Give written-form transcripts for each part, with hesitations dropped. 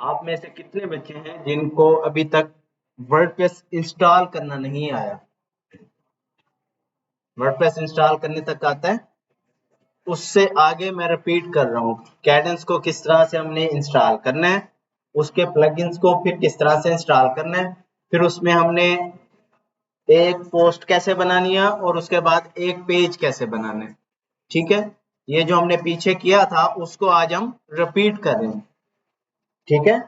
आप में से कितने बच्चे हैं जिनको अभी तक वर्डप्रेस इंस्टॉल करना नहीं आया? वर्डप्रेस इंस्टॉल करने तक आता है। उससे आगे मैं रिपीट कर रहा हूँ, कैडेंस को किस तरह से हमने इंस्टॉल करना है, उसके प्लगइन्स को फिर किस तरह से इंस्टॉल करना है, फिर उसमें हमने एक पोस्ट कैसे बनानी है और उसके बाद एक पेज कैसे बनाना है। ठीक है, ये जो हमने पीछे किया था उसको आज हम रिपीट कर रहे हैं। ठीक है,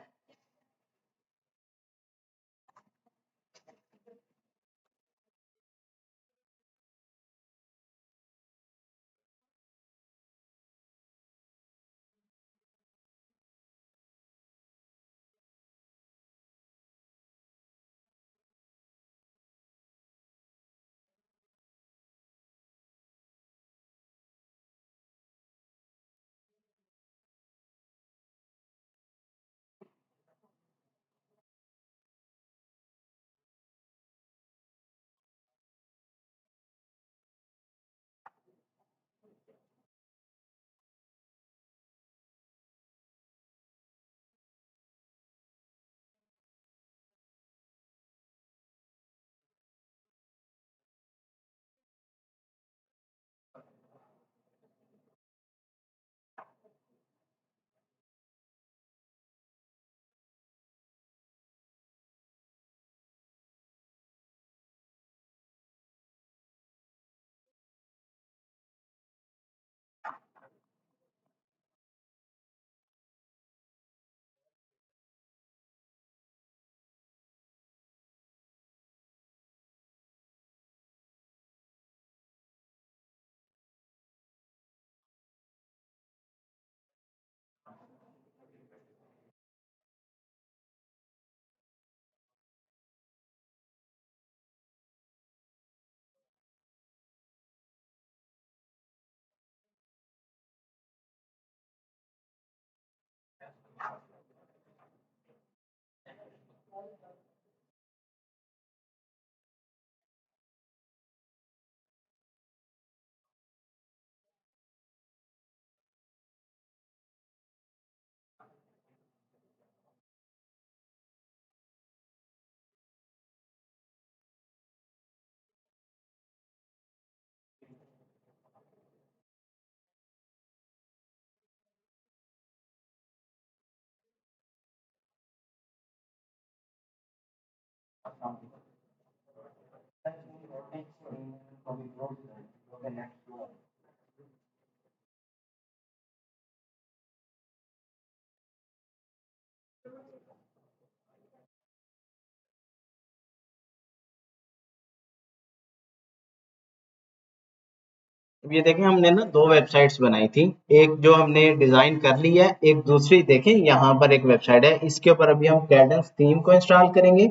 अब ये देखें, हमने ना दो वेबसाइट्स बनाई थी। एक जो हमने डिजाइन कर ली है, एक दूसरी देखें, यहाँ पर एक वेबसाइट है, इसके ऊपर अभी हम कैडेंस थीम को इंस्टॉल करेंगे,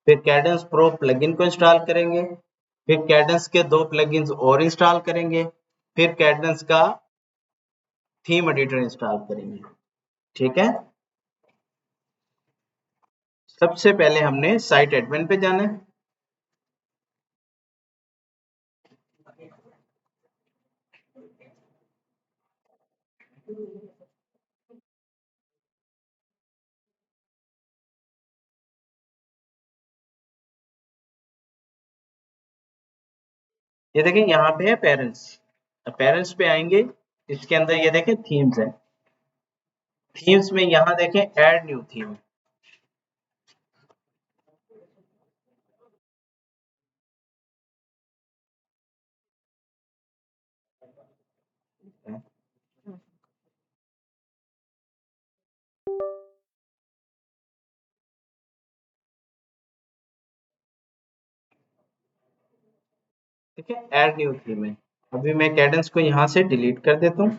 फिर कैडेंस प्रो प्लगइन को इंस्टॉल करेंगे, फिर कैडेंस के दो प्लगइन्स और इंस्टॉल करेंगे, फिर कैडेंस का थीम एडिटर इंस्टॉल करेंगे। ठीक है, सबसे पहले हमने साइट एडमिन पे जाना है। ये देखें, यहाँ पे है पेरेंट्स। पेरेंट्स पे आएंगे, इसके अंदर ये देखें थीम्स है। थीम्स में यहाँ देखें ऐड न्यू थीम। ठीक है, ऐड न्यू थीम है। अभी मैं कैडेंस को यहाँ से डिलीट कर देता हूँ।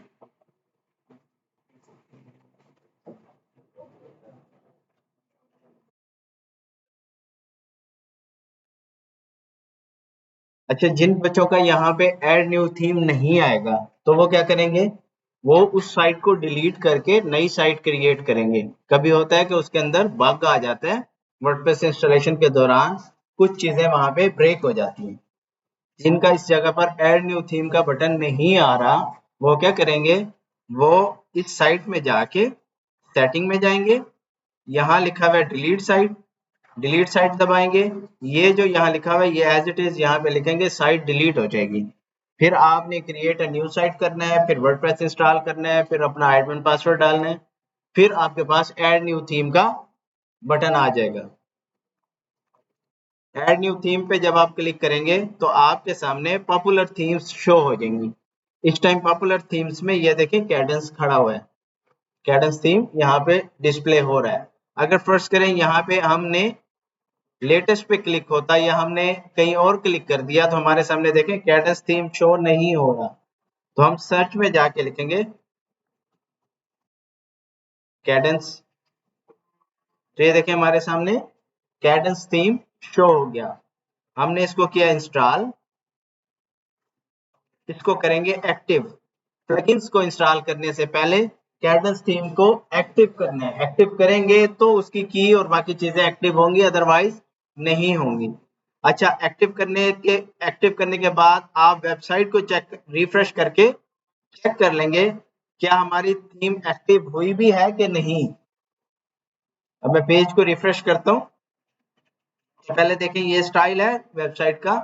अच्छा, जिन बच्चों का यहाँ पे ऐड न्यू थीम नहीं आएगा तो वो क्या करेंगे, वो उस साइट को डिलीट करके नई साइट क्रिएट करेंगे। कभी होता है कि उसके अंदर बग आ जाता है, वर्डप्रेस इंस्टॉलेशन के दौरान कुछ चीजें वहां पे ब्रेक हो जाती हैं। जिनका इस जगह पर ऐड न्यू थीम का बटन नहीं आ रहा, वो क्या करेंगे, वो इस साइट में जाके सेटिंग में जाएंगे, यहाँ लिखा हुआ है डिलीट साइट, डिलीट साइट दबाएंगे, ये जो यहाँ लिखा हुआ है ये एज इट इज यहाँ पे लिखेंगे, साइट डिलीट हो जाएगी। फिर आपने क्रिएट अ न्यू साइट करना है, फिर वर्डप्रेस इंस्टॉल करना है, फिर अपना एडमिन पासवर्ड डालना है, फिर आपके पास ऐड न्यू थीम का बटन आ जाएगा। ऐड न्यू थीम पे जब आप क्लिक करेंगे तो आपके सामने पॉपुलर थीम्स शो हो जाएंगी। इस टाइम पॉपुलर थीम्स में ये देखें कैडेंस खड़ा हुआ है, कैडेंस थीम यहाँ पे डिस्प्ले हो रहा है। अगर फर्ज करें यहाँ पे हमने लेटेस्ट पे क्लिक होता या हमने कहीं और क्लिक कर दिया तो हमारे सामने देखें कैडेंस थीम शो नहीं हो रहा। तो हम सर्च में जाके लिखेंगे कैडेंस, तो ये देखें हमारे सामने कैडेंस थीम शो हो गया। हमने इसको किया इंस्टॉल, इसको करेंगे एक्टिव। प्लगइन्स को इंस्टॉल करने से पहले कैडेंस थीम को एक्टिव करना है, एक्टिव करेंगे तो उसकी की और बाकी चीजें एक्टिव होंगी, अदरवाइज नहीं होंगी। अच्छा, एक्टिव करने के बाद आप वेबसाइट को चेक रिफ्रेश करके चेक कर लेंगे क्या हमारी थीम एक्टिव हुई भी है कि नहीं। अब मैं पेज को रिफ्रेश करता हूँ, तो पहले देखें ये स्टाइल है वेबसाइट का,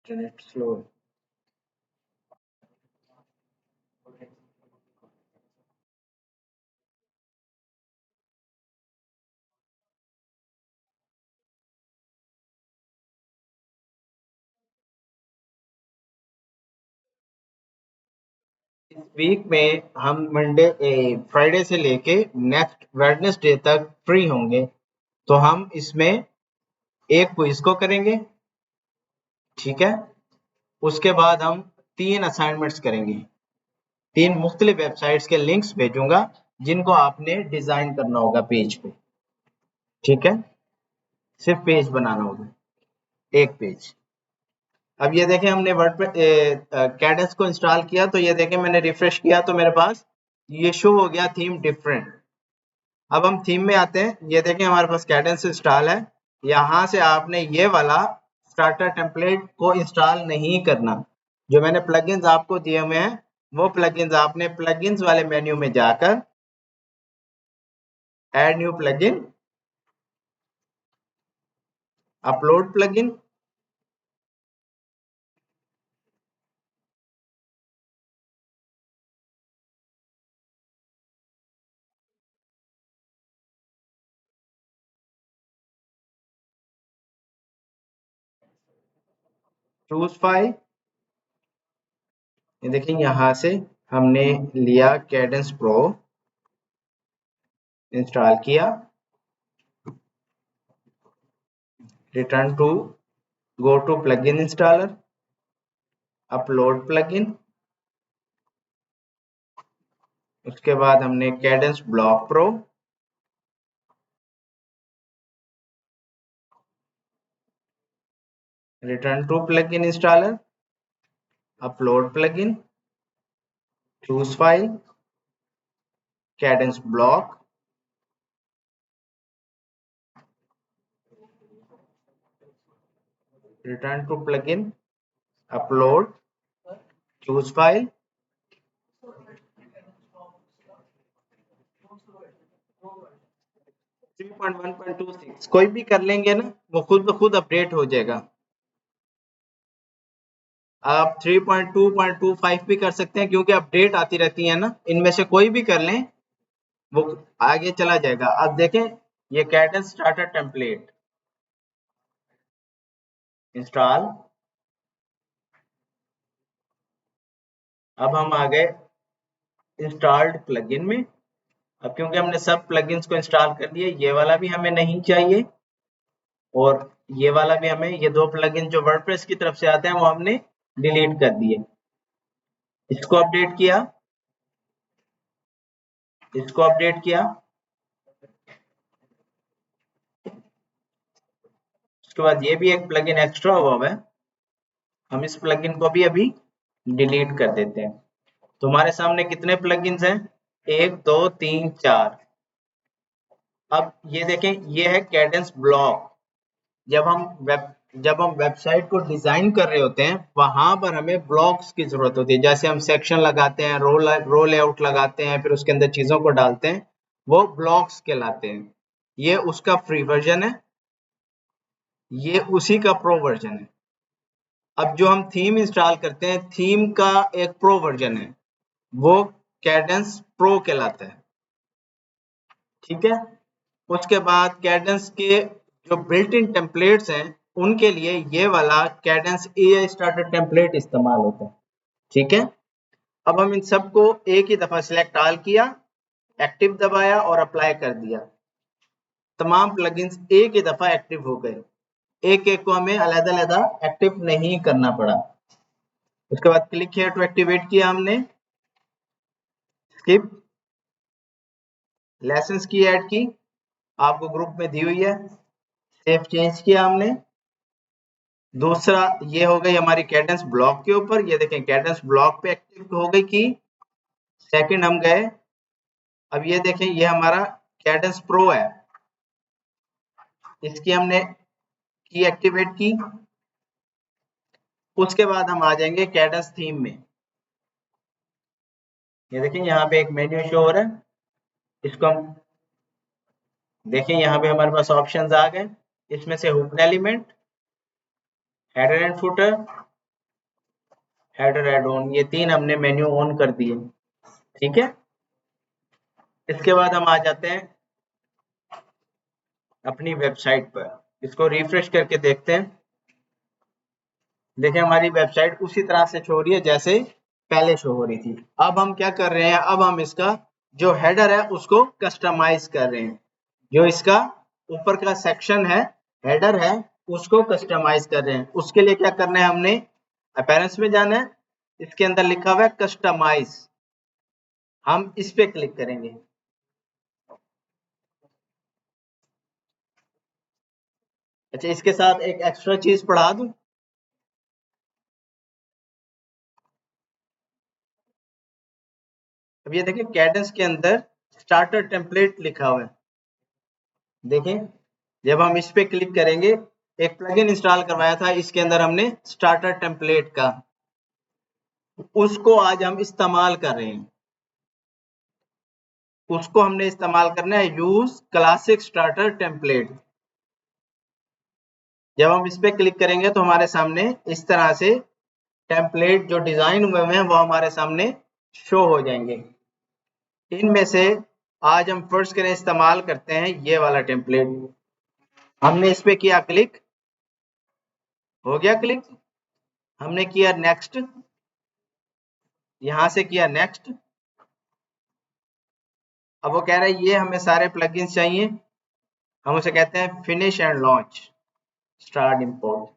इंटरनेट स्लो। इस वीक में हम फ्राइडे से लेके नेक्स्ट वेडनेसडे तक फ्री होंगे, तो हम इसमें एक क्विज को करेंगे, ठीक है। उसके बाद हम 3 असाइनमेंट्स करेंगे, 3 मुख्तलिफ वेबसाइट्स के लिंक्स भेजूंगा जिनको आपने डिजाइन करना होगा पेज पे, ठीक है। सिर्फ पेज बनाना होगा, एक पेज। अब ये देखें हमने वर्ड पे कैडेंस को इंस्टॉल किया, तो ये देखें मैंने रिफ्रेश किया तो मेरे पास ये शो हो गया थीम डिफरेंट। अब हम थीम में आते हैं, ये देखें हमारे पास कैडेंस इंस्टॉल है। यहाँ से आपने ये वाला स्टार्टर टेम्पलेट को इंस्टॉल नहीं करना। जो मैंने प्लगइन्स आपको दिए हुए हैं वो प्लगइन्स आपने प्लगइन्स वाले मेन्यू में जाकर add new plugin, upload plugin, choose file. ये देखिए यहाँ से हमने लिया कैडेंस प्रो, इंस्टॉल किया, return to, go to plugin installer, upload plugin. उसके बाद हमने Kadence block pro, return to plugin installer, upload plugin, choose file, Kadence block, return to plugin, upload, choose file. 3.1.26 कोई भी कर लेंगे ना, वो खुद ब खुद अपडेट हो जाएगा। आप 3.2.25 भी कर सकते हैं क्योंकि अपडेट आती रहती है ना, इनमें से कोई भी कर लें वो आगे चला जाएगा। अब देखें ये कैडेंस स्टार्टर टेम्पलेट इंस्टॉल। अब हम आ गए इंस्टॉल्ड प्लगइन में। अब क्योंकि हमने सब प्लगइन्स को इंस्टॉल कर दिए, ये वाला भी हमें नहीं चाहिए और ये वाला भी हमें, ये दो प्लगइन जो वर्डप्रेस की तरफ से आते हैं वो हमने डिलीट कर दिए। इसको अपडेट किया, इसको अपडेट किया, उसके बाद ये भी एक प्लगइन एक्स्ट्रा हुआ है, हम इस प्लगइन को भी अभी डिलीट कर देते हैं। तुम्हारे सामने कितने प्लगइन्स हैं? 1 2 3 4। अब ये देखें, ये है कैडेंस ब्लॉक। जब हम वेबसाइट को डिजाइन कर रहे होते हैं वहां पर हमें ब्लॉक्स की जरूरत होती है। जैसे हम सेक्शन लगाते हैं, रो लेआउट लगाते हैं, फिर उसके अंदर चीजों को डालते हैं, वो ब्लॉक्स कहलाते हैं। ये उसका फ्री वर्जन है, ये उसी का प्रो वर्जन है। अब जो हम थीम इंस्टॉल करते हैं, थीम का एक प्रो वर्जन है, वो कैडेंस प्रो कहलाता है। ठीक है। उसके बाद कैडेंस के जो बिल्ट इन टेम्पलेट्स हैं उनके लिए ये वाला कैडेंस एआई स्टार्टर टेम्पलेट इस्तेमाल होता है। ठीक है। अब हम इन सबको एक ही दफा सिलेक्ट ऑल किया, एक्टिव दबाया और अप्लाई कर दिया। तमाम प्लगइन्स एक ही दफा एक्टिव हो गए, एक एक को हमें अलग-अलग एक्टिव नहीं करना पड़ा। उसके बाद क्लिक हियर टू एक्टिवेट किया हमने, स्किप, लेसन्स की ऐड की, आपको ग्रुप में दी हुई है, सेव चेंज किया हमने। दूसरा ये हो गई हमारी कैडेंस ब्लॉक के ऊपर, ये देखें कैडेंस ब्लॉक पे एक्टिव हो गई की। सेकंड हम गए, अब ये देखें ये हमारा कैडेंस प्रो है, इसकी हमने की एक्टिवेट की। उसके बाद हम आ जाएंगे कैडेंस थीम में। ये देखें यहाँ पे एक मेन्यू शो हो रहा है, इसको हम देखें, यहाँ पे हमारे पास ऑप्शंस आ गए। इसमें से hook element, header and footer, header add on, ये तीन हमने मेन्यू ऑन कर दिए। ठीक है। इसके बाद हम आ जाते हैं अपनी वेबसाइट पर, इसको रिफ्रेश करके देखते हैं। देखें हमारी वेबसाइट उसी तरह से शो हो रही है जैसे पहले शो हो रही थी। अब हम क्या कर रहे हैं, अब हम इसका जो हेडर है उसको कस्टमाइज कर रहे हैं। जो इसका ऊपर का सेक्शन है, हेडर है, उसको कस्टमाइज कर रहे हैं। उसके लिए क्या करना है, हमने अपीयरेंस में जाना है, इसके अंदर लिखा हुआ है कस्टमाइज, हम इस पे क्लिक करेंगे। अच्छा, इसके साथ एक एक्स्ट्रा चीज पढ़ा दूं। अब ये देखिए कैडेंस के अंदर स्टार्टर टेम्पलेट लिखा हुआ है। देखें, जब हम इस पे क्लिक करेंगे, एक प्लगइन इंस्टॉल करवाया था इसके अंदर हमने स्टार्टर टेम्पलेट का, उसको आज हम इस्तेमाल कर रहे हैं। उसको हमने इस्तेमाल करना है, यूज क्लासिक स्टार्टर टेम्पलेट। जब हम इस पे क्लिक करेंगे तो हमारे सामने इस तरह से टेम्पलेट जो डिजाइन हुए हैं वो हमारे सामने शो हो जाएंगे। इनमें से आज हम फर्स्ट करें इस्तेमाल करते हैं ये वाला टेम्पलेट। हमने इस पे किया क्लिक, हो गया क्लिक, हमने किया नेक्स्ट, यहां से किया नेक्स्ट। अब वो कह रहा है ये हमें सारे प्लगइन्स चाहिए, हम उसे कहते हैं finish and launch, start import.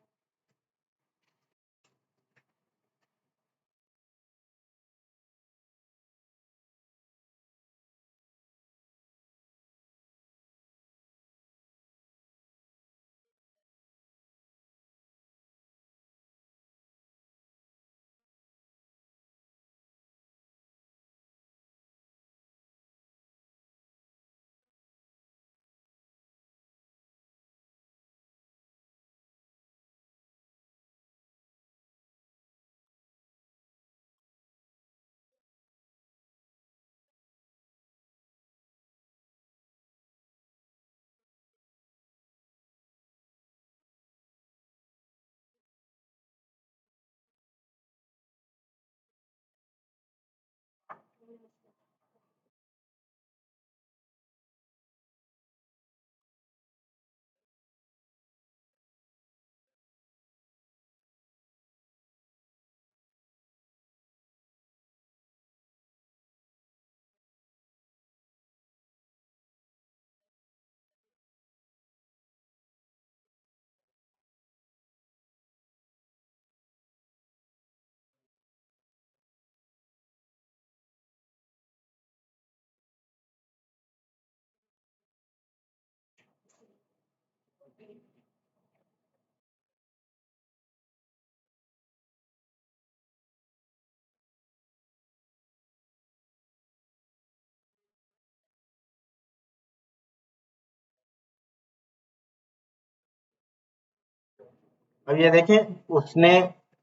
अब ये देखें, उसने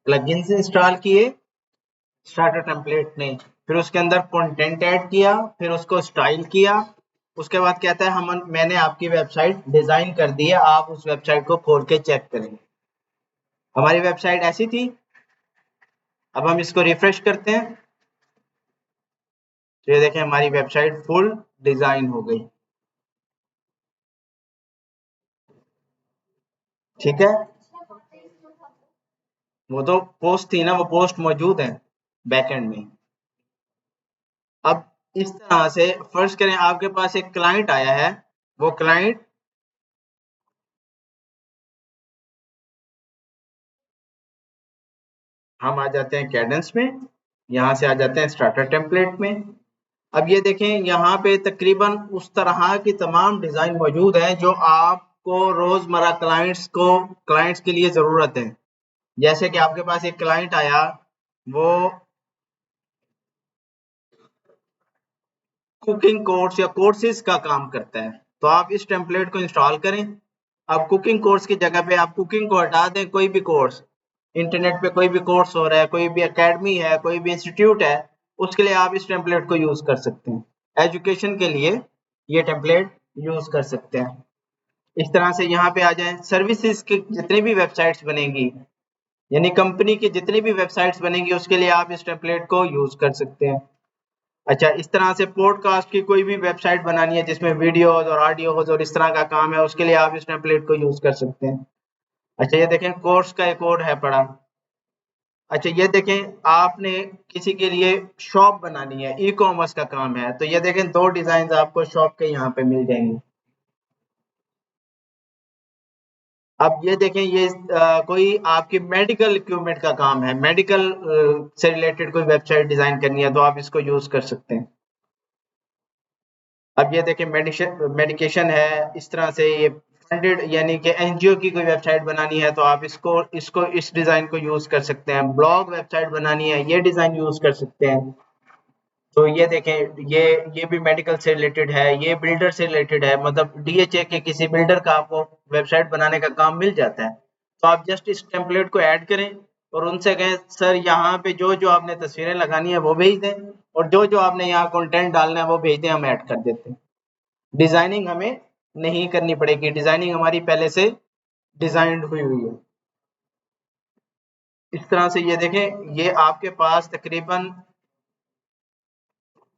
प्लगइन्स इंस्टॉल किए स्टार्टर टेम्पलेट ने, फिर उसके अंदर कंटेंट ऐड किया, फिर उसको स्टाइल किया, उसके बाद कहता है हम मैंने आपकी वेबसाइट डिजाइन कर दी है, आप उस वेबसाइट को खोल के चेक करें। हमारी वेबसाइट ऐसी थी। अब हम इसको रिफ्रेश करते हैं तो ये देखें हमारी वेबसाइट फुल डिजाइन हो गई। ठीक है, वो तो पोस्ट थी ना, वो पोस्ट मौजूद है बैकएंड में। अब इस तरह से फर्ज करें आपके पास एक क्लाइंट आया है, वो क्लाइंट हम आ जाते हैं कैडेंस में, यहाँ से आ जाते हैं स्टार्टर टेम्पलेट में। अब ये देखें यहाँ पे तकरीबन उस तरह की तमाम डिजाइन मौजूद हैं जो आपको रोजमर्रा क्लाइंट्स के लिए जरूरत है। जैसे कि आपके पास एक क्लाइंट आया, वो कुकिंग कोर्स या कोर्सेज का काम करता है, तो आप इस टेम्पलेट को इंस्टॉल करें। अब कुकिंग कोर्स की जगह पे आप कुकिंग को हटा दें, कोई भी कोर्स इंटरनेट पे कोई भी कोर्स हो रहा है, कोई भी एकेडमी है, कोई भी इंस्टीट्यूट है, उसके लिए आप इस टेम्पलेट को यूज कर सकते हैं। एजुकेशन के लिए ये टेम्पलेट यूज कर सकते हैं। इस तरह से यहाँ पे आ जाएं, सर्विसेज की जितनी भी वेबसाइट्स बनेंगी, यानी कंपनी की जितनी भी वेबसाइट्स बनेंगी, उसके लिए आप इस टेम्पलेट को यूज कर सकते हैं। अच्छा, इस तरह से पॉडकास्ट की कोई भी वेबसाइट बनानी है जिसमें वीडियोस और ऑडियोज और इस तरह का काम है, उसके लिए आप इस टेम्पलेट को यूज कर सकते हैं। अच्छा, ये देखें कोर्स का एक और है पड़ा। अच्छा, ये देखें आपने किसी के लिए शॉप बनानी है, ई कॉमर्स का काम है, तो ये देखें दो डिजाइन आपको शॉप के यहाँ पे मिल जाएंगे। अब ये देखें, ये कोई आपकी मेडिकल इक्विपमेंट का काम है, मेडिकल से रिलेटेड कोई वेबसाइट डिजाइन करनी है, तो आप इसको यूज कर सकते हैं। अब ये देखें मेडिकेशन है, इस तरह से ये फंडेड यानी कि एनजीओ की कोई वेबसाइट बनानी है, तो आप इसको इसको इस डिजाइन को यूज कर सकते हैं। ब्लॉग वेबसाइट बनानी है, ये डिजाइन यूज कर सकते हैं। तो ये देखें, ये भी मेडिकल से रिलेटेड है, ये बिल्डर से रिलेटेड है, मतलब डीएचए के किसी बिल्डर का आपको वेबसाइट बनाने का काम मिल जाता है। तो आप जस्ट इस टेम्पलेट को ऐड करें और उनसे कहें सर यहाँ पे जो जो आपने तस्वीरें लगानी है वो भेज दें, और जो जो आपने यहाँ कंटेंट डालना है वो भेज दें, हम ऐड कर देते हैं। डिजाइनिंग हमें नहीं करनी पड़ेगी, डिजाइनिंग हमारी पहले से डिजाइंड हुई हुई है। इस तरह से ये देखें, ये आपके पास तकरीबन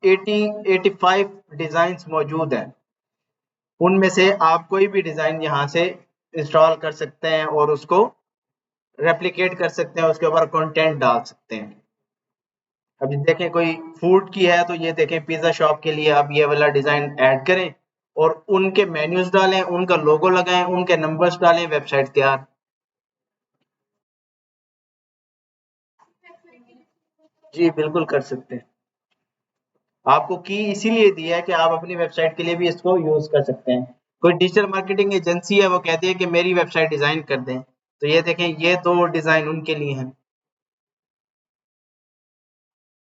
85 डिजाइन मौजूद हैं। उनमें से आप कोई भी डिजाइन यहाँ से इंस्टॉल कर सकते हैं और उसको रेप्लिकेट कर सकते हैं, उसके ऊपर कंटेंट डाल सकते हैं। अभी देखें कोई फूड की है, तो ये देखें पिज्जा शॉप के लिए आप ये वाला डिजाइन ऐड करें और उनके मेन्यूज डालें, उनका लोगो लगाएं, उनके नंबर्स डालें, वेबसाइट तैयार। जी बिल्कुल कर सकते हैं। आपको की इसीलिए दी है कि आप अपनी वेबसाइट के लिए भी इसको यूज कर सकते हैं। कोई डिजिटल मार्केटिंग एजेंसी है, वो कहती है कि मेरी वेबसाइट डिजाइन कर दें, तो ये देखें ये दो डिजाइन उनके लिए हैं।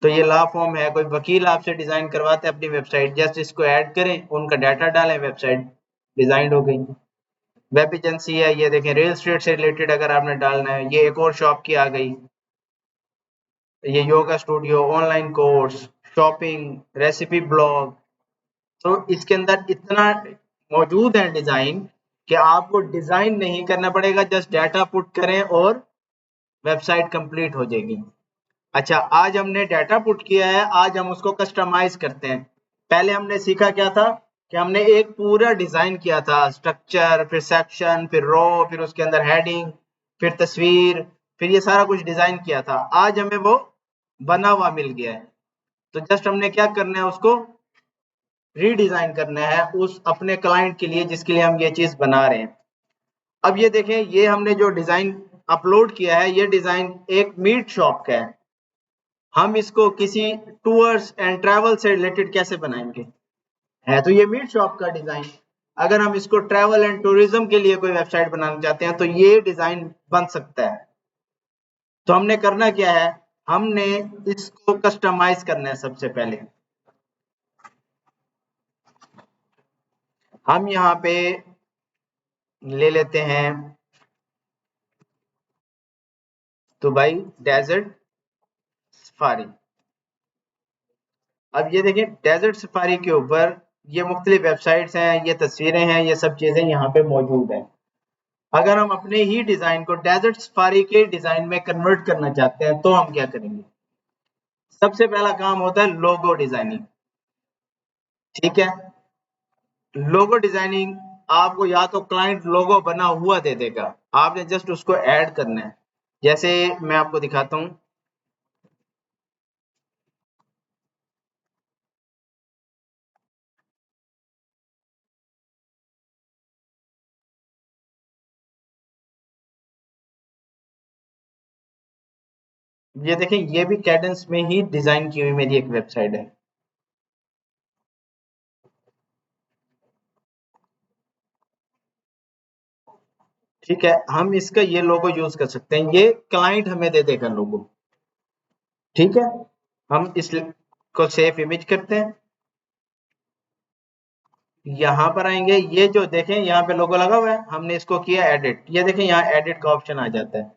तो ये लॉ फॉर्म है, कोई वकील आपसे डिजाइन करवाते हैं अपनी वेबसाइट, जस्ट इसको ऐड करें, उनका डाटा डालें, वेबसाइट डिजाइन हो गई। वेब एजेंसी है, ये देखें रियल एस्टेट से रिलेटेड अगर आपने डालना है, ये एक और शॉप की आ गई, ये yoga studio, online course, shopping, recipe blog. तो इसके अंदर इतना मौजूद है डिजाइन कि आपको डिजाइन नहीं करना पड़ेगा, जस्ट डाटा पुट करें और वेबसाइट कंप्लीट हो जाएगी। अच्छा, आज हमने डाटा पुट किया है, आज हम उसको कस्टमाइज करते हैं। पहले हमने सीखा क्या था कि हमने एक पूरा डिजाइन किया था, स्ट्रक्चर, फिर सेक्शन, फिर रो, फिर उसके अंदर हेडिंग, फिर तस्वीर, फिर ये सारा कुछ डिजाइन किया था। आज हमें वो बना हुआ मिल गया है, तो जस्ट हमने क्या करना है, उसको रीडिजाइन करना है उस अपने क्लाइंट के लिए जिसके लिए हम ये चीज बना रहे हैं। अब ये देखें, ये हमने जो डिजाइन अपलोड किया है, ये डिजाइन एक मीट शॉप का है। हम इसको किसी टूर्स एंड ट्रैवल से रिलेटेड कैसे बनाएंगे? है तो ये मीट शॉप का डिजाइन। अगर हम इसको ट्रैवल एंड टूरिज्म के लिए कोई वेबसाइट बनाना चाहते हैं, तो ये डिजाइन बन सकता है। तो हमने करना क्या है, हमने इसको कस्टमाइज करना है। सबसे पहले हम यहाँ पे ले लेते हैं दुबई डेजर्ट सफारी। अब ये देखिए डेजर्ट सफारी के ऊपर ये मुख्तलिफ वेबसाइट्स हैं, ये तस्वीरें हैं, ये सब चीजें यहाँ पे मौजूद हैं। अगर हम अपने ही डिजाइन को डेजर्ट सफारी के डिजाइन में कन्वर्ट करना चाहते हैं तो हम क्या करेंगे? सबसे पहला काम होता है लोगो डिजाइनिंग। ठीक है, लोगो डिजाइनिंग आपको या तो क्लाइंट लोगो बना हुआ दे देगा, आपने जस्ट उसको ऐड करना है। जैसे मैं आपको दिखाता हूँ, ये देखें, ये भी कैडेंस में ही डिजाइन की हुई मेरी एक वेबसाइट है। ठीक है, हम इसका ये लोगो यूज कर सकते हैं, ये क्लाइंट हमें दे देगा लोगो। ठीक है, हम इसको सेव इमेज करते हैं, यहाँ पर आएंगे, ये जो देखें यहाँ पे लोगो लगा हुआ है, हमने इसको किया एडिट, ये देखें यहाँ एडिट का ऑप्शन आ जाता है।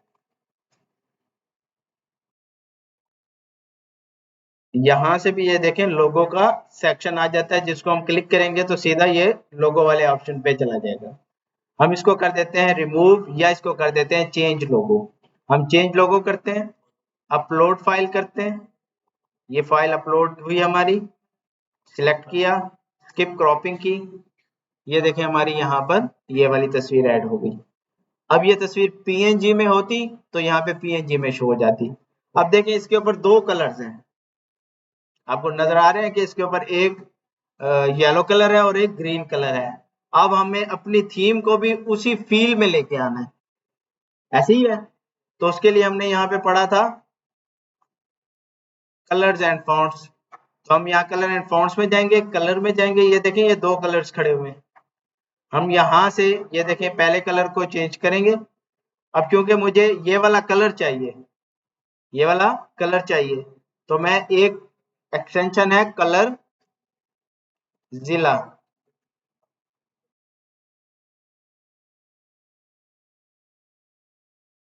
यहाँ से भी ये देखें लोगो का सेक्शन आ जाता है, जिसको हम क्लिक करेंगे तो सीधा ये लोगो वाले ऑप्शन पे चला जाएगा। हम इसको कर देते हैं रिमूव, या इसको कर देते हैं चेंज लोगो। हम चेंज लोगो करते हैं, अपलोड फाइल करते हैं, ये फाइल अपलोड हुई हमारी, सिलेक्ट किया, स्किप क्रॉपिंग की, ये देखें हमारी यहाँ पर ये वाली तस्वीर ऐड हो गई। अब ये तस्वीर पीएनजी में होती तो यहाँ पे पीएनजी में शो हो जाती। अब देखें इसके ऊपर दो कलर्स हैं, आपको नजर आ रहे हैं कि इसके ऊपर एक येलो कलर है और एक ग्रीन कलर है। अब हमें अपनी थीम को भी उसी फील में लेके आना है, ऐसे ही है। तो उसके लिए हमने यहाँ पे पढ़ा था कलर्स एंड फॉन्ट्स, तो हम यहाँ कलर एंड फॉन्ट्स में जाएंगे, कलर में जाएंगे, ये देखें ये दो कलर्स खड़े हुए हैं। हम यहाँ से ये देखें पहले कलर को चेंज करेंगे। अब क्योंकि मुझे ये वाला कलर चाहिए, ये वाला कलर चाहिए, तो मैं एक एक्सटेंशन है कलर जिला,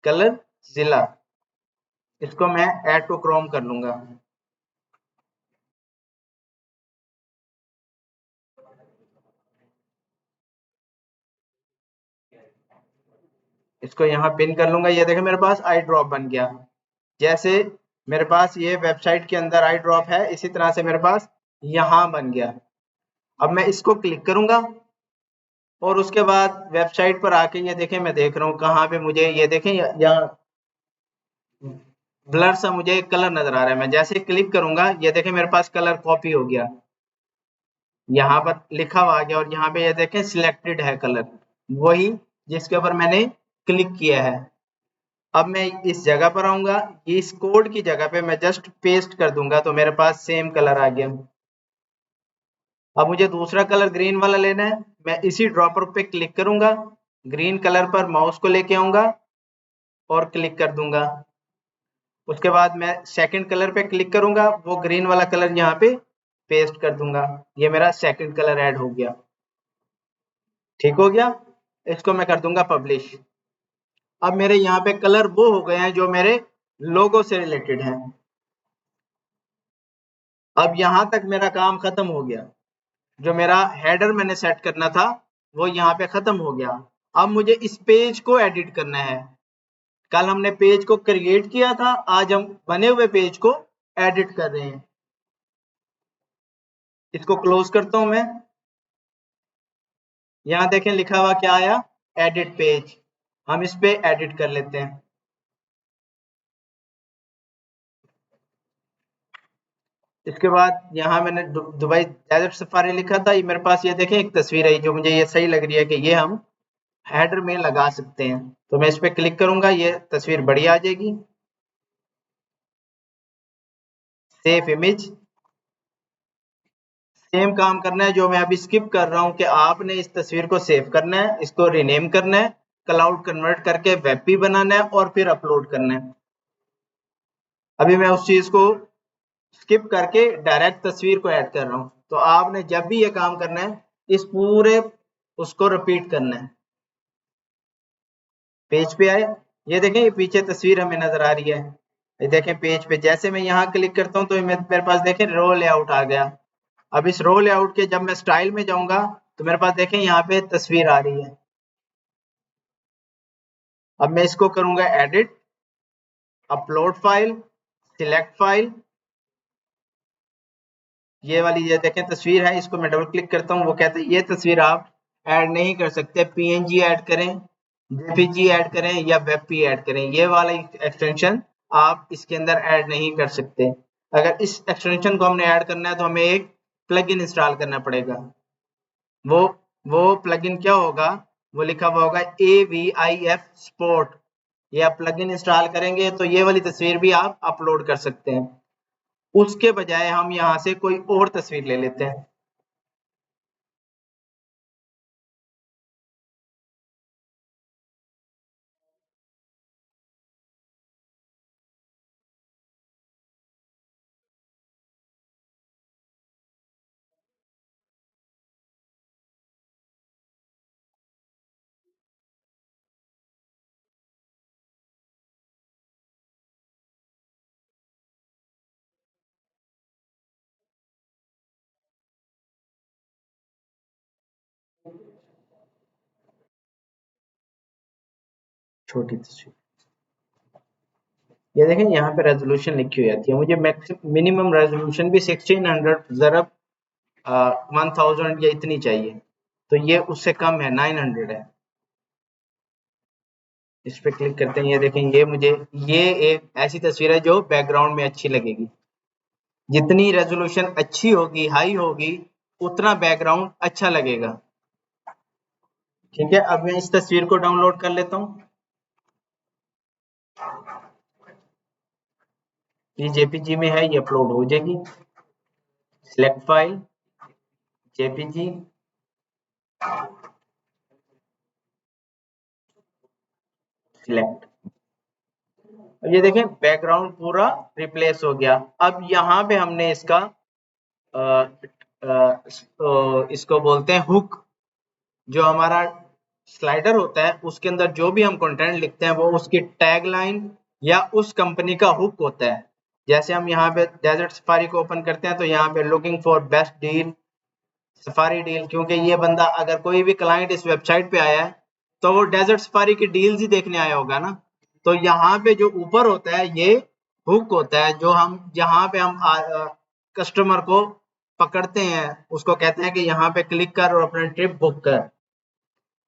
कलर जिला, इसको मैं ऐड टू क्रोम कर लूंगा। इसको यहाँ पिन कर लूंगा, ये देखें मेरे पास आई ड्रॉप बन गया। जैसे मेरे पास ये वेबसाइट के अंदर आई ड्रॉप है, इसी तरह से मेरे पास यहाँ बन गया। अब मैं इसको क्लिक करूंगा और उसके बाद वेबसाइट पर आके ये देखें, मैं देख रहा हूँ कहाँ पे मुझे, ये देखें यहाँ ब्लर सा मुझे एक कलर नजर आ रहा है। मैं जैसे क्लिक करूंगा ये देखें मेरे पास कलर कॉपी हो गया, यहाँ पर लिखा हुआ आ गया, और यहाँ पे ये देखें सिलेक्टेड है कलर वही जिसके ऊपर मैंने क्लिक किया है। अब मैं इस जगह पर आऊंगा, इस कोड की जगह पे मैं जस्ट पेस्ट कर दूंगा तो मेरे पास सेम कलर आ गया। अब मुझे दूसरा कलर ग्रीन वाला लेना है, मैं इसी ड्रॉपर पे क्लिक करूंगा, ग्रीन कलर पर माउस को लेके आऊंगा और क्लिक कर दूंगा। उसके बाद मैं सेकंड कलर पे क्लिक करूंगा, वो ग्रीन वाला कलर यहाँ पे पेस्ट कर दूंगा, ये मेरा सेकंड कलर ऐड हो गया। ठीक हो गया, इसको मैं कर दूंगा पब्लिश। अब मेरे यहाँ पे कलर वो हो गए हैं जो मेरे लोगो से रिलेटेड हैं। अब यहाँ तक मेरा काम खत्म हो गया, जो मेरा हेडर मैंने सेट करना था वो यहाँ पे खत्म हो गया। अब मुझे इस पेज को एडिट करना है। कल हमने पेज को क्रिएट किया था, आज हम बने हुए पेज को एडिट कर रहे हैं। इसको क्लोज करता हूं मैं, यहाँ देखें लिखा हुआ क्या आया, एडिट पेज। हम इस पे एडिट कर लेते हैं। इसके बाद यहाँ मैंने दुबई डेजर्ट सफारी लिखा था, ये मेरे पास ये देखें एक तस्वीर आई जो मुझे ये सही लग रही है कि ये हम हेडर में लगा सकते हैं। तो मैं इस पे क्लिक करूंगा, ये तस्वीर बड़ी आ जाएगी। सेव इमेज, सेम काम करना है जो मैं अभी स्किप कर रहा हूं कि आपने इस तस्वीर को सेव करना है, इसको रीनेम करना है, क्लाउड कन्वर्ट करके वेब भी बनाना है और फिर अपलोड करना है। अभी मैं उस चीज को स्किप करके डायरेक्ट तस्वीर को ऐड कर रहा हूं। तो आपने जब भी ये काम करना है इस पूरे उसको रिपीट करना है। पेज पे आए, ये देखें ये पीछे तस्वीर हमें नजर आ रही है। ये देखें पेज पे जैसे मैं यहाँ क्लिक करता हूँ तो मेरे पास देखें रो लेआउट आ गया। अब इस रो लेआउट के जब मैं स्टाइल में जाऊंगा तो मेरे पास देखें यहाँ पे तस्वीर आ रही है। अब मैं इसको करूंगा edit, upload file, select file, ये वाली ये देखें तस्वीर है, इसको मैं डबल क्लिक करता हूँ। वो कहते हैं ये तस्वीर आप ऐड नहीं कर सकते, पीएनजी ऐड करें, जेपीजी ऐड करें या वेबपी ऐड करें, ये वाला एक्सटेंशन आप इसके अंदर ऐड नहीं कर सकते। अगर इस एक्सटेंशन को हमने ऐड करना है तो हमें एक प्लगइन इंस्टॉल करना पड़ेगा। वो वो प्लगइन क्या होगा, वो लिखा हुआ होगा AVIF Sport। ये आप प्लगइन इंस्टॉल करेंगे तो ये वाली तस्वीर भी आप अपलोड कर सकते हैं। उसके बजाय हम यहाँ से कोई और तस्वीर ले लेते हैं। छोटी तस्वीर, ये देखें यहाँ पे रेजोल्यूशन लिखी हुई आती है। मुझे मिनिमम रेजोल्यूशन भी 1600 ज़रब 1000 या इतनी चाहिए, तो ये उससे कम है, 900 है। इस पे क्लिक करते हैं, ये देखें ये मुझे ये एक ऐसी तस्वीर है जो बैकग्राउंड में अच्छी लगेगी। जितनी रेजोल्यूशन अच्छी होगी, हाई होगी, उतना बैकग्राउंड अच्छा लगेगा। ठीक है, अब मैं इस तस्वीर को डाउनलोड कर लेता हूँ। ये जेपीजी में है, ये अपलोड हो जाएगी। Select file, JPG, select. अब ये देखें बैकग्राउंड पूरा रिप्लेस हो गया। अब यहाँ पे हमने इसका इसको बोलते हैं हुक। जो हमारा स्लाइडर होता है उसके अंदर जो भी हम कंटेंट लिखते हैं वो उसकी टैगलाइन या उस कंपनी का हुक होता है। जैसे हम यहाँ पे डेजर्ट सफारी को ओपन करते हैं तो यहाँ पे looking for best deal, safari deal, क्योंकि ये बंदा अगर कोई भी क्लाइंट इस वेबसाइट पे आया है तो वो डेजर्ट सफारी की डील्स ही देखने आया होगा ना। तो यहाँ पे जो ऊपर होता है ये हुक होता है, जो हम जहाँ पे हम कस्टमर को पकड़ते हैं उसको कहते हैं कि यहाँ पे क्लिक कर और अपना ट्रिप बुक कर।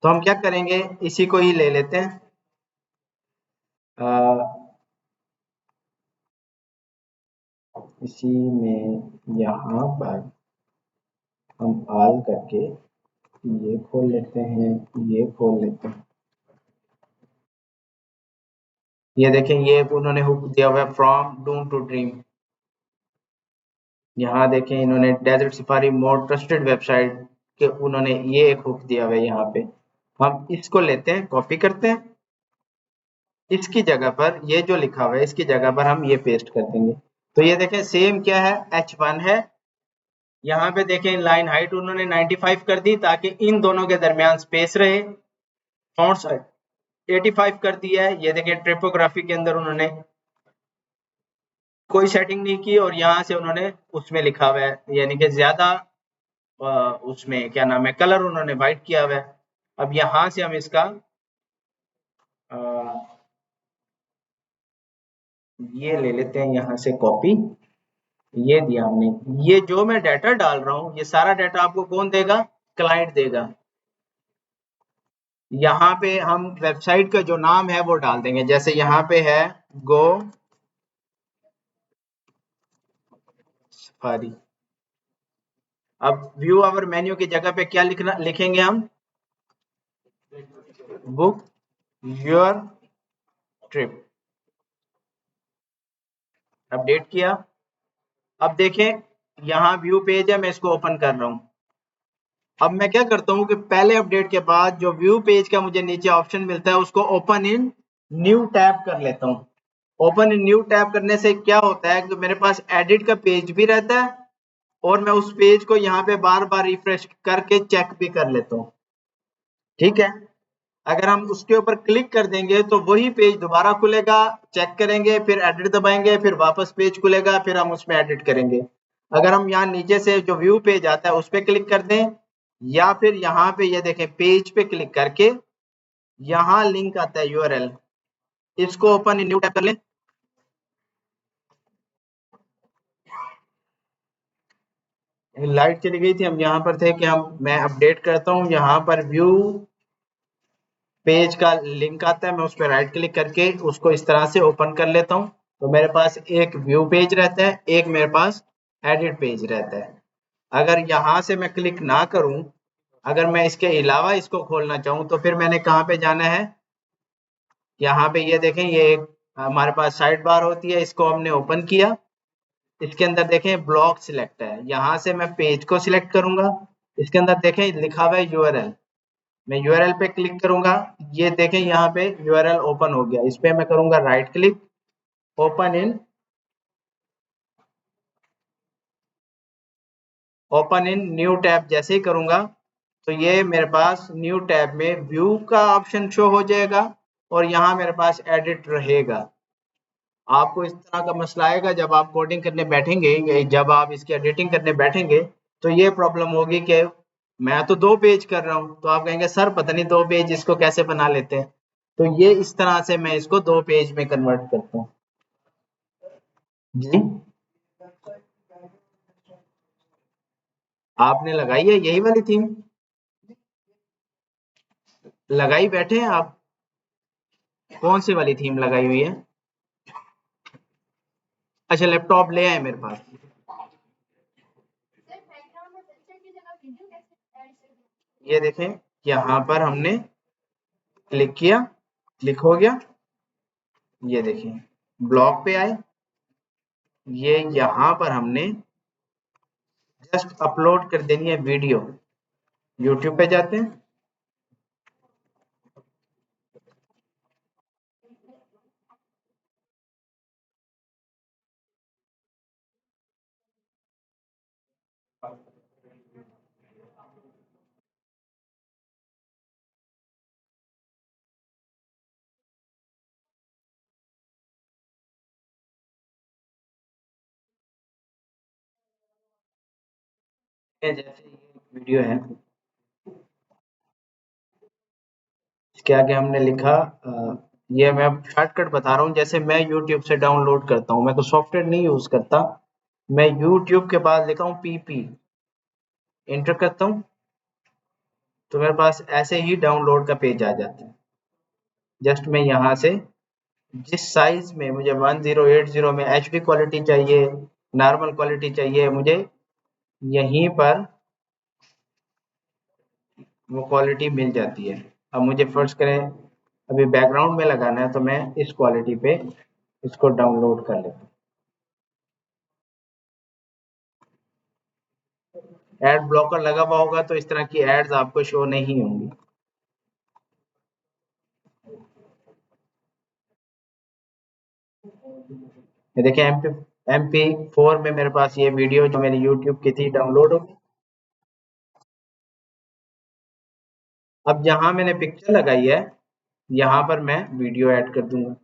तो हम क्या करेंगे, इसी को ही ले लेते हैं। इसी में यहाँ पर हम ऑल करके ये खोल लेते हैं, ये खोल लेते हैं। ये देखें ये उन्होंने हुक दिया हुआ है फ्रॉम डूम टू ड्रीम। यहाँ देखें इन्होंने डेजर्ट सफारी मोर ट्रस्टेड वेबसाइट के उन्होंने ये एक हुक दिया हुआ है यहाँ पे। हम इसको लेते हैं, कॉपी करते हैं, इसकी जगह पर ये जो लिखा हुआ है इसकी जगह पर हम ये पेस्ट कर देंगे। तो ये देखें सेम क्या है, H1 है। यहाँ पे देखें लाइन हाइट उन्होंने 95 कर दी ताकि इन दोनों के दरमियान स्पेस रहे। फॉन्ट साइज 85 कर दिया है। ये देखें ट्रिपोग्राफी के अंदर उन्होंने कोई सेटिंग नहीं की और यहाँ से उन्होंने उसमें लिखा हुआ है, यानी कि ज्यादा उसमें क्या नाम है कलर उन्होंने व्हाइट किया हुआ है। अब यहाँ से हम इसका ये ले लेते हैं यहाँ से कॉपी, ये दिया हमने। ये जो मैं डाटा डाल रहा हूँ ये सारा डाटा आपको कौन देगा, क्लाइंट देगा। यहाँ पे हम वेबसाइट का जो नाम है वो डाल देंगे, जैसे यहाँ पे है गो सफारी। अब व्यू आवर मेन्यू की जगह पे क्या लिखेंगे हम, बुक योर ट्रिप। अपडेट किया। अब देखें यहाँ व्यू पेज है, मैं इसको ओपन कर रहा हूँ। अब मैं क्या करता हूँ कि पहले अपडेट के बाद जो व्यू पेज का मुझे नीचे ऑप्शन मिलता है उसको ओपन इन न्यू टैब कर लेता हूँ। ओपन इन न्यू टैब करने से क्या होता है कि मेरे पास एडिट का पेज भी रहता है और मैं उस पेज को यहाँ पे बार बार रिफ्रेश करके चेक भी कर लेता हूँ। ठीक है, अगर हम उसके ऊपर क्लिक कर देंगे तो वही पेज दोबारा खुलेगा, चेक करेंगे, फिर एडिट दबाएंगे, फिर वापस पेज खुलेगा, फिर हम उसमें एडिट करेंगे। अगर हम यहाँ नीचे से जो व्यू पेज आता है उस पर क्लिक कर दें, या फिर यहाँ पे ये देखें पेज पे क्लिक करके यहाँ लिंक आता है यूआरएल, इसको ओपन इन न्यू टैब कर लें। लाइट चली गई थी, हम यहाँ पर थे कि मैं अपडेट करता हूँ। यहाँ पर व्यू पेज का लिंक आता है, मैं उस पर राइट क्लिक करके उसको इस तरह से ओपन कर लेता हूँ। तो मेरे पास एक व्यू पेज रहता है, एक मेरे पास एडिट पेज रहता है। अगर यहाँ से मैं क्लिक ना करूँ, अगर मैं इसके अलावा इसको खोलना चाहूँ तो फिर मैंने कहाँ पे जाना है? यहाँ पे ये देखें, ये एक हमारे पास साइड बार होती है, इसको हमने ओपन किया। इसके अंदर देखें ब्लॉक सिलेक्ट है, यहाँ से मैं पेज को सिलेक्ट करूंगा। इसके अंदर देखें लिखा हुआ है यूआरएल, मैं यूआरएल पे क्लिक करूंगा। ये देखें यहाँ पे यूआरएल ओपन हो गया। इस पे मैं करूंगा right click, open in new tab. जैसे ही करूंगा तो ये मेरे पास न्यू टैब में व्यू का ऑप्शन शो हो जाएगा और यहाँ मेरे पास एडिट रहेगा। आपको इस तरह का मसला आएगा जब आप कोडिंग करने बैठेंगे, जब आप इसकी एडिटिंग करने बैठेंगे तो ये प्रॉब्लम होगी कि मैं तो 2 पेज कर रहा हूँ, तो आप कहेंगे सर पता नहीं 2 पेज इसको कैसे बना लेते हैं। तो ये इस तरह से मैं इसको 2 पेज में कन्वर्ट करता हूँ। जी, आपने लगाई है यही वाली थीम? लगाई बैठे हैं आप? कौन सी वाली थीम लगाई हुई है? अच्छा, लैपटॉप ले आए मेरे पास। ये देखें, यहाँ पर हमने क्लिक किया, क्लिक हो गया। ये देखिए ब्लॉग पे आए, ये यहाँ पर हमने जस्ट अपलोड कर देनी है वीडियो। यूट्यूब पे जाते हैं, ये जैसे ये वीडियो है, इसके आगे हमने लिखा ये मैं शॉर्टकट बता रहा हूँ। जैसे मैं यूट्यूब से डाउनलोड करता हूँ, मैं तो सॉफ्टवेयर नहीं यूज करता, मैं यूट्यूब के बाद लिखा हूँ पीपी, इंटर करता हूँ तो मेरे पास ऐसे ही डाउनलोड का पेज आ जाता है। जस्ट मैं यहाँ से जिस साइज में मुझे 1080 में एचडी क्वालिटी चाहिए, नॉर्मल क्वालिटी चाहिए, मुझे यहीं पर वो क्वालिटी मिल जाती है। अब मुझे फर्ज करें अभी बैकग्राउंड में लगाना है तो मैं इस क्वालिटी पे इसको डाउनलोड कर लेता हूँ। एड ब्लॉकर लगा हुआ होगा तो इस तरह की एड्स आपको शो नहीं होंगी। ये देखिए MP4 में मेरे पास ये वीडियो जो मेरी यूट्यूब की थी डाउनलोड होगी। अब जहां मैंने पिक्चर लगाई है यहाँ पर मैं वीडियो ऐड कर दूंगा।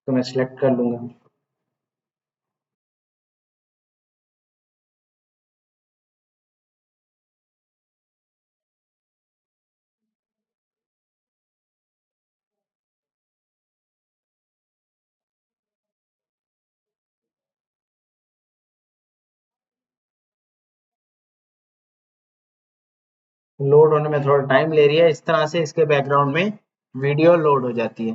तो मैं सिलेक्ट कर लूंगा। लोड होने में थोड़ा टाइम ले रही है, इस तरह से इसके बैकग्राउंड में वीडियो लोड हो जाती है।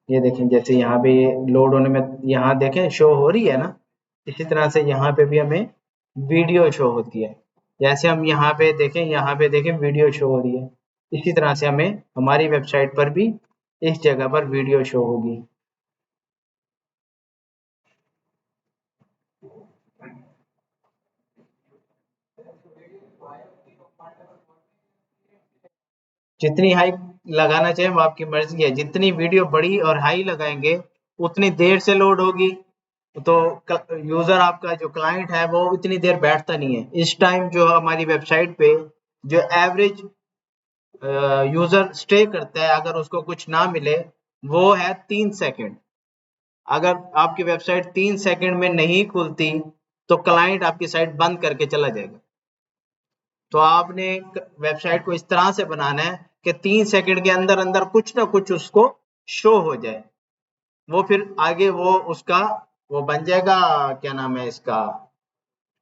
ये देखें जैसे यहाँ पे ये लोड होने में यहाँ देखें शो हो रही है ना, इसी तरह से यहाँ पे भी हमें वीडियो शो होती है। जैसे हम यहाँ पे देखें वीडियो शो हो रही है, इसी तरह से हमें हमारी वेबसाइट पर भी इस जगह पर वीडियो शो होगी। जितनी हाई लगाना चाहिए वो आपकी मर्जी है। जितनी वीडियो बड़ी और हाई लगाएंगे उतनी देर से लोड होगी, तो यूजर आपका जो क्लाइंट है वो इतनी देर बैठता नहीं है। इस टाइम जो हमारी वेबसाइट पे जो एवरेज यूजर स्टे करता है, अगर उसको कुछ ना मिले, वो है 3 सेकंड। अगर आपकी वेबसाइट 3 सेकंड में नहीं खुलती तो क्लाइंट आपकी साइट बंद करके चला जाएगा। तो आपने वेबसाइट को इस तरह से बनाना है कि 3 सेकंड के अंदर अंदर कुछ ना कुछ उसको शो हो जाए। वो फिर आगे वो उसका वो बन जाएगा, क्या नाम है इसका,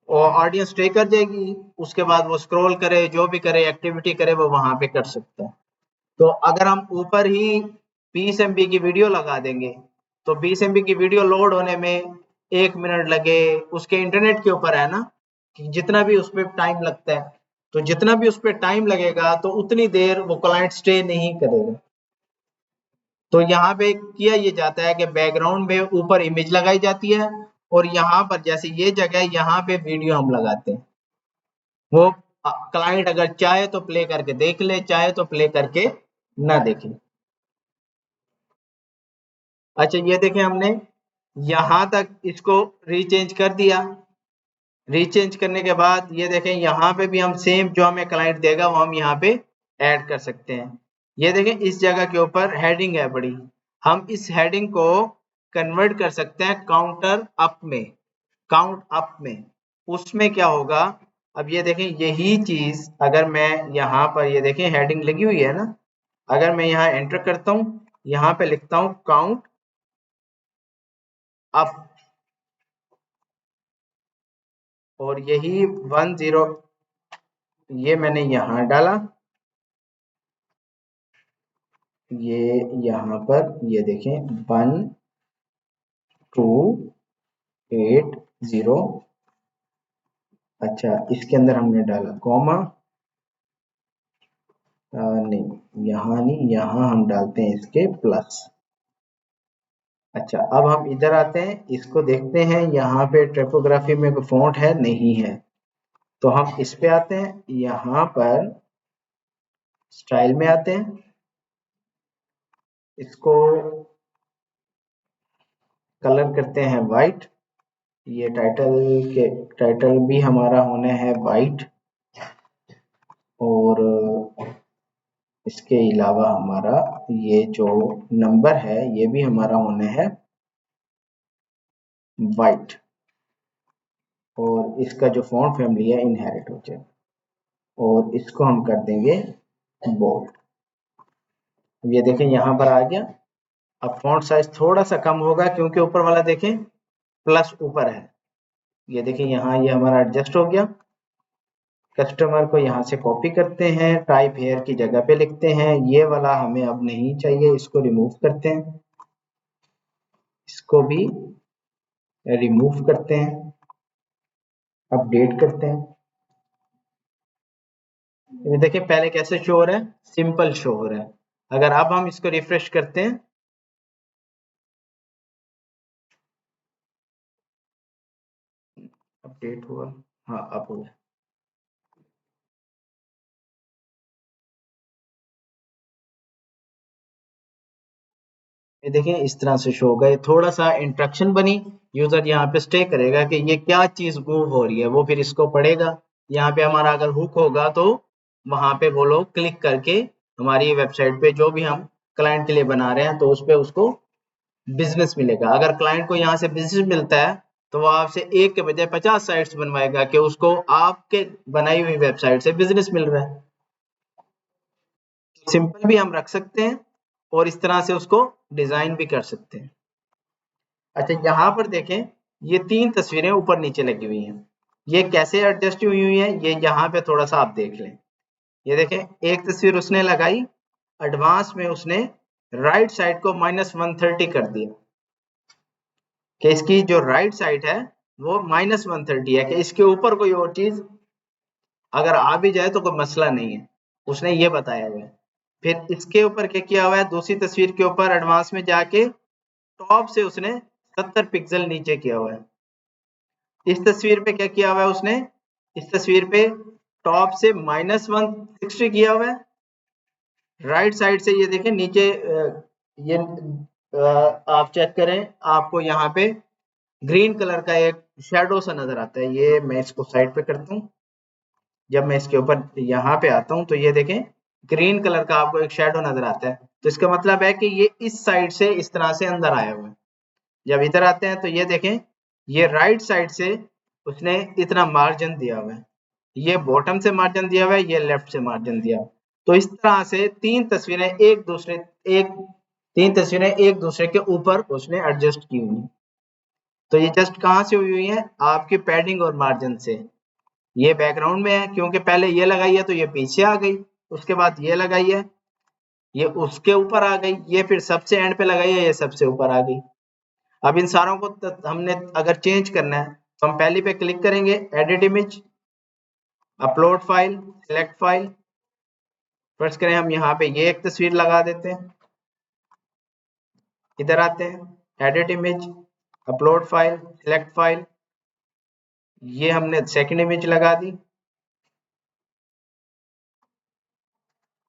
और ऑडियंस स्टे कर जाएगी। उसके बाद वो स्क्रॉल करे, जो भी करे, एक्टिविटी करे, वो वहां पे कर सकता है। तो अगर हम ऊपर ही 20 MB की वीडियो लगा देंगे तो 20 MB की वीडियो लोड होने में 1 मिनट लगे, उसके इंटरनेट के ऊपर है ना कि जितना भी उस पर टाइम लगता है, तो जितना भी उस पर टाइम लगेगा तो उतनी देर वो क्लाइंट स्टे नहीं करेगा। तो यहाँ पे किया ये जाता है कि बैकग्राउंड में ऊपर इमेज लगाई जाती है और यहाँ पर जैसे ये जगह है, यहाँ पे वीडियो हम लगाते हैं। वो क्लाइंट अगर चाहे तो प्ले करके देख ले, चाहे तो प्ले करके ना देखे। अच्छा ये देखें, हमने यहां तक इसको रीचेंज कर दिया। रीचेंज करने के बाद ये देखें, यहाँ पे भी हम सेम जो हमें क्लाइंट देगा वो हम यहाँ पे ऐड कर सकते हैं। ये देखें इस जगह के ऊपर हेडिंग है बड़ी, हम इस हेडिंग को कन्वर्ट कर सकते हैं काउंटर अप में, काउंट अप में। उसमें क्या होगा, अब ये देखें यही चीज अगर मैं यहाँ पर, ये देखें हेडिंग लगी हुई है ना, अगर मैं यहाँ एंटर करता हूँ, यहाँ पे लिखता हूँ काउंट अप, और यही 10, ये मैंने यहाँ डाला, ये यहाँ पर ये देखें 1280। अच्छा इसके अंदर हमने डाला कॉमा, नहीं यहाँ नहीं, यहाँ हम डालते हैं इसके प्लस। अच्छा अब हम इधर आते हैं, इसको देखते हैं, यहाँ पे टाइपोग्राफी में कोई फॉन्ट है, नहीं है, तो हम इस पे आते हैं, यहाँ पर स्टाइल में आते हैं, इसको कलर करते हैं वाइट। ये टाइटल भी हमारा होना है वाइट, और इसके अलावा हमारा ये जो नंबर है ये भी हमारा होना है वाइट, और इसका जो फॉन्ट फैमिली है इनहेरिट हो जाए, और इसको हम कर देंगे बोल्ड। ये देखें यहाँ पर आ गया। अब फॉन्ट साइज थोड़ा सा कम होगा क्योंकि ऊपर वाला देखें प्लस ऊपर है। ये देखें यहाँ ये हमारा एडजस्ट हो गया। कस्टमर को यहाँ से कॉपी करते हैं, टाइप हेयर की जगह पे लिखते हैं, ये वाला हमें अब नहीं चाहिए, इसको रिमूव करते हैं, इसको भी रिमूव करते हैं, अपडेट करते हैं। ये देखिए पहले कैसे शो हो रहा है, सिंपल शो हो रहा है। अगर अब हम इसको रिफ्रेश करते हैं, अपडेट हुआ, हाँ अब हुआ। ये देखिए इस तरह से शो होगा, ये थोड़ा सा इंट्रैक्शन बनी, यूजर यहाँ पे स्टे करेगा कि ये क्या चीज मूव हो रही है, वो फिर इसको पढ़ेगा। यहाँ पे हमारा अगर हुक होगा तो वहां पे वो लोग क्लिक करके हमारी वेबसाइट पे जो भी हम क्लाइंट के लिए बना रहे हैं तो उस पे उसको बिजनेस मिलेगा। अगर क्लाइंट को यहाँ से बिजनेस मिलता है तो वो आपसे एक के बजाय 50 साइट्स बनवाएगा कि उसको आपके बनाई हुई वेबसाइट से बिजनेस मिल रहा है। सिंपल भी हम रख सकते हैं और इस तरह से उसको डिजाइन भी कर सकते हैं। अच्छा यहाँ पर देखें, ये 3 तस्वीरें ऊपर नीचे लगी हुई हैं, ये कैसे एडजस्ट हुई हुई है, ये यहाँ पे थोड़ा सा आप देख लें। ये देखें एक तस्वीर उसने लगाई, एडवांस में उसने राइट साइड को -130 कर दिया कि इसकी जो राइट साइड है वो -130 है, कि इसके ऊपर कोई और चीज अगर आ भी जाए तो कोई मसला नहीं है, उसने ये बताया हुआ है। फिर इसके ऊपर क्या किया हुआ है, दूसरी तस्वीर के ऊपर एडवांस में जाके टॉप से उसने 70 पिक्सल नीचे किया हुआ है। इस तस्वीर पे क्या किया हुआ है उसने, इस तस्वीर पे टॉप से -160 किया हुआ है, राइट साइड से ये देखें नीचे ये आप चेक करें, आपको यहाँ पे ग्रीन कलर का एक शेडो सा नजर आता है। ये मैं इसको साइड पे करता हूँ। जब मैं इसके ऊपर यहाँ पे आता हूँ तो ये देखें ग्रीन कलर का आपको एक शेडो नजर आता है। तो इसका मतलब है कि ये इस साइड से इस तरह से अंदर आए हुए हैं। जब इधर आते हैं तो ये देखें ये राइट साइड से उसने इतना मार्जिन दिया हुआ है, ये बॉटम से मार्जिन दिया हुआ है, ये लेफ्ट से मार्जिन दिया हुआ है। तो इस तरह से तीन तस्वीरें एक दूसरे के ऊपर उसने एडजस्ट की हुई हैं। तो ये जस्ट कहाँ से हुई हुई है? आपकी पैडिंग और मार्जिन से। ये बैकग्राउंड में है क्योंकि पहले ये लगाई है तो ये पीछे आ गई, उसके बाद ये लगाई है ये उसके ऊपर आ गई, ये फिर सबसे एंड पे लगाई है ये सबसे ऊपर आ गई। अब इन सारों को हमने अगर चेंज करना है तो हम पहली पे क्लिक करेंगे, edit image, upload file, select file. First करें हम यहाँ पे ये एक तस्वीर लगा देते हैं। इधर आते हैं, edit image, upload file, select file. ये हमने सेकंड इमेज लगा दी।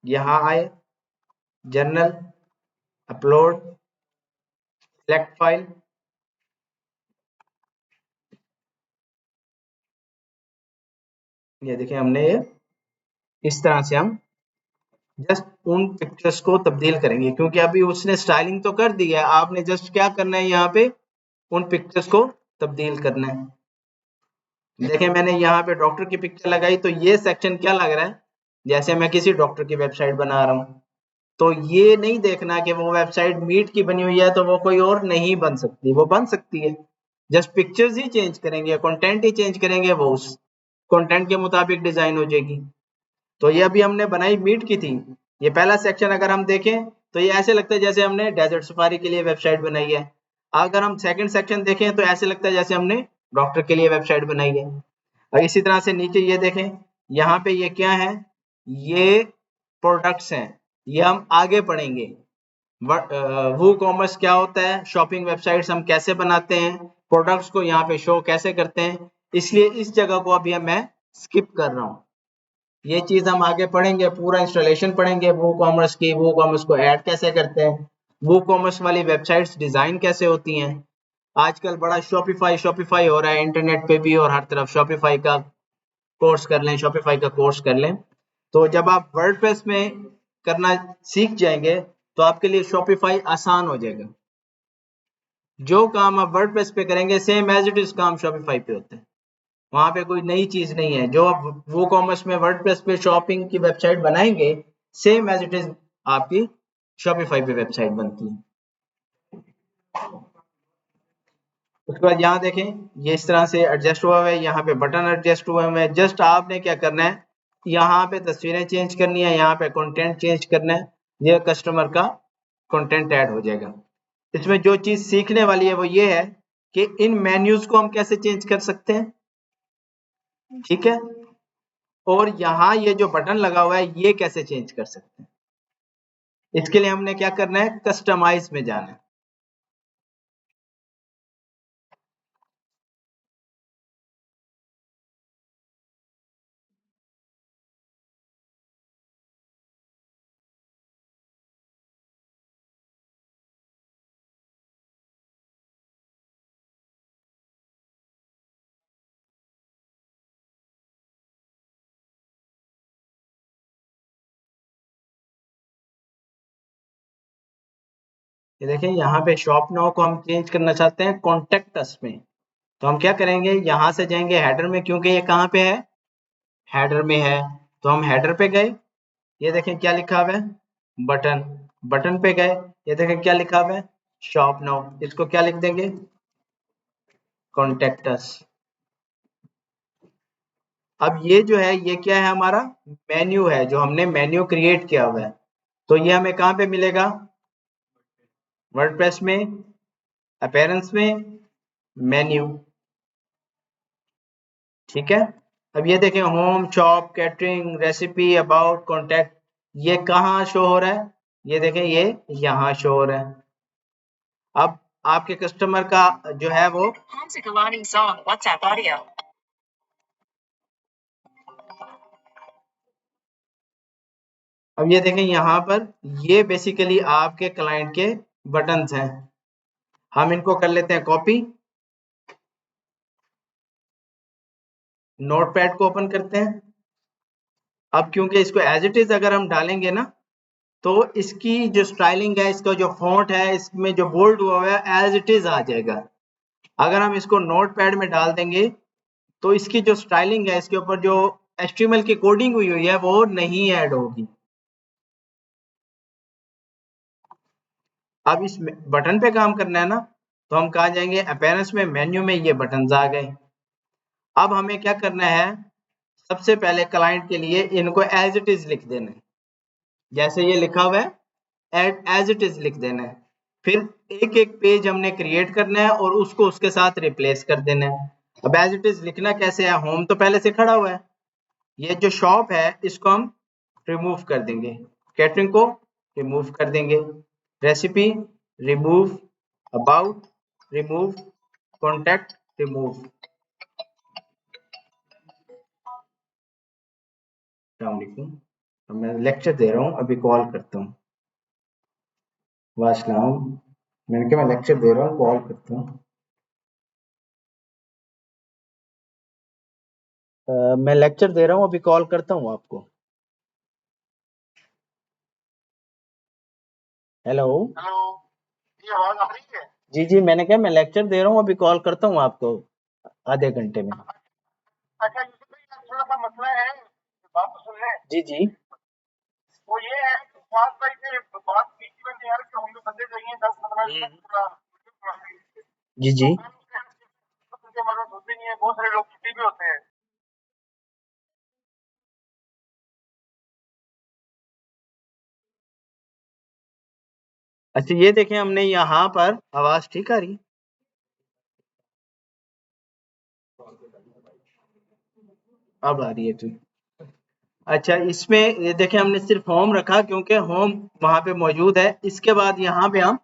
यहाँ आए, जर्नल, अपलोड, सिलेक्ट फाइल। ये देखिए हमने ये इस तरह से हम जस्ट उन पिक्चर्स को तब्दील करेंगे क्योंकि अभी उसने स्टाइलिंग तो कर दी है, आपने जस्ट क्या करना है यहाँ पे उन पिक्चर्स को तब्दील करना है। देखिए मैंने यहाँ पे डॉक्टर की पिक्चर लगाई तो ये सेक्शन क्या लग रहा है जैसे मैं किसी डॉक्टर की वेबसाइट बना रहा हूँ। तो ये नहीं देखना कि वो वेबसाइट मीट की बनी हुई है तो वो कोई और नहीं बन सकती, वो बन सकती है। जस्ट पिक्चर्स ही चेंज करेंगे, कंटेंट ही चेंज करेंगे, वो उस कंटेंट के मुताबिक डिजाइन हो जाएगी। तो ये अभी हमने बनाई मीट की थी। ये पहला सेक्शन अगर हम देखें तो ये ऐसे लगता है जैसे हमने डेजर्ट सफारी के लिए वेबसाइट बनाई है। अगर हम सेकंड सेक्शन देखें तो ऐसे लगता है जैसे हमने डॉक्टर के लिए वेबसाइट बनाई है। और इसी तरह से नीचे ये देखें, यहाँ पे ये क्या है, ये प्रोडक्ट्स हैं, ये हम आगे पढ़ेंगे। वो कॉमर्स क्या होता है, शॉपिंग वेबसाइट्स हम कैसे बनाते हैं, प्रोडक्ट्स को यहाँ पे शो कैसे करते हैं, इसलिए इस जगह को अभी मैं स्किप कर रहा हूँ। ये चीज हम आगे पढ़ेंगे, पूरा इंस्टॉलेशन पढ़ेंगे वो कॉमर्स की, वो कॉमर्स को ऐड कैसे करते हैं, वो कॉमर्स वाली वेबसाइट्स डिजाइन कैसे होती हैं। आजकल बड़ा शॉपिफाई शॉपिफाई हो रहा है इंटरनेट पे भी और हर तरफ शॉपिफाई का कोर्स कर लें, शॉपिफाई का कोर्स कर लें। तो जब आप वर्डप्रेस में करना सीख जाएंगे तो आपके लिए शॉपिफाई आसान हो जाएगा। जो काम आप वर्डप्रेस पे करेंगे सेम एज इट इज काम शॉपिफाई पे होते हैं, वहां पे कोई नई चीज नहीं है। जो आप वो कॉमर्स में वर्डप्रेस पे शॉपिंग की वेबसाइट बनाएंगे सेम एज इट इज आपकी शॉपिफाई पे वेबसाइट बनती है। उसके बाद यहाँ देखें ये इस तरह से एडजस्ट हुआ हुआ है, यहाँ पे बटन एडजस्ट हुआ हुआ है। जस्ट आपने क्या करना है, यहाँ पे तस्वीरें चेंज करनी है, यहाँ पे कंटेंट चेंज करना है, ये कस्टमर का कंटेंट ऐड हो जाएगा। इसमें जो चीज सीखने वाली है वो ये है कि इन मेन्यूज को हम कैसे चेंज कर सकते हैं, ठीक है। और यहाँ ये जो बटन लगा हुआ है ये कैसे चेंज कर सकते हैं। इसके लिए हमने क्या करना है, कस्टमाइज में जाना है। ये देखें यहाँ पे शॉप नाउ को हम चेंज करना चाहते हैं कॉन्टेक्ट अस में। तो हम क्या करेंगे, यहाँ से जाएंगे हेडर में, क्योंकि ये कहाँ पे है, हेडर में है। तो हम हेडर पे गए, ये देखें क्या लिखा हुआ है, बटन। बटन पे गए, ये देखें क्या लिखा हुआ है, शॉप नाउ। इसको क्या लिख देंगे, कॉन्टेक्ट अस। अब ये जो है ये क्या है, हमारा मेन्यू है, जो हमने मेन्यू क्रिएट किया हुआ है। तो ये हमें कहाँ पे मिलेगा, वर्डप्रेस में, अपीयरेंस में, मेन्यू, ठीक है। अब ये देखें home, shop, catering, recipe, about, contact, ये कहाँ शो हो रहा है, ये देखें ये यहाँ शो हो रहा है। अब आपके कस्टमर का जो है वो अब ये देखें यहाँ पर ये बेसिकली आपके क्लाइंट के बटन्स हैं। हम इनको कर लेते हैं कॉपी, नोटपैड को ओपन करते हैं। अब क्योंकि इसको एज इट इज अगर हम डालेंगे ना तो इसकी जो स्टाइलिंग है, इसका जो फॉन्ट है, इसमें जो बोल्ड हुआ हुआ है एज इट इज आ जाएगा। अगर हम इसको नोटपैड में डाल देंगे तो इसकी जो स्टाइलिंग है, इसके ऊपर जो HTML की कोडिंग हुई हुई है वो नहीं ऐड होगी। अब इस बटन पे काम करना है ना, तो हम कहाँ जाएंगे, अपीयरेंस में, मेन्यू में, ये बटन आ गए। अब हमें क्या करना है, सबसे पहले क्लाइंट के लिए इनको एज इट इज लिख देना है, जैसे ये लिखा हुआ है एज इट इज लिख देना है। फिर एक एक पेज हमने क्रिएट करना है और उसको उसके साथ रिप्लेस कर देना है। अब एज इट इज लिखना कैसे है, होम तो पहले से खड़ा हुआ है, ये जो शॉप है इसको हम रिमूव कर देंगे, कैटरिंग को रिमूव कर देंगे, recipe remove, about remove, contact remove. मैं लेक्चर दे रहा हूँ, अभी कॉल करता हूँ। वासलाम, मैंने कहा मैं लेक्चर दे रहा हूँ, कॉल करता हूँ। मैं लेक्चर दे रहा हूँ, अभी कॉल करता हूँ आपको। हेलो हेलो, ये आवाज आ रही है? जी जी, मैंने कहा मैं लेक्चर दे रहा हूँ, अभी कॉल करता हूँ आपको आधे घंटे में। अच्छा, यूसुफ भाई, यार थोड़ा सा मसला है, बात तो सुन ले। जी जी वो ये है कि फात भाई से बात की थी मैंने यार कि हम लोग बंदे चाहिए 10-15 मिनट पूरा जी जी। तो उनके मदद होती नहीं है, बहुत सारे लोग छुट्टी भी होते हैं। अच्छा ये देखें, हमने यहाँ पर आवाज ठीक आ रही, अब आ रही है ठीक। अच्छा, इसमें ये देखें हमने सिर्फ होम रखा क्योंकि होम वहां पे मौजूद है। इसके बाद यहाँ पे हम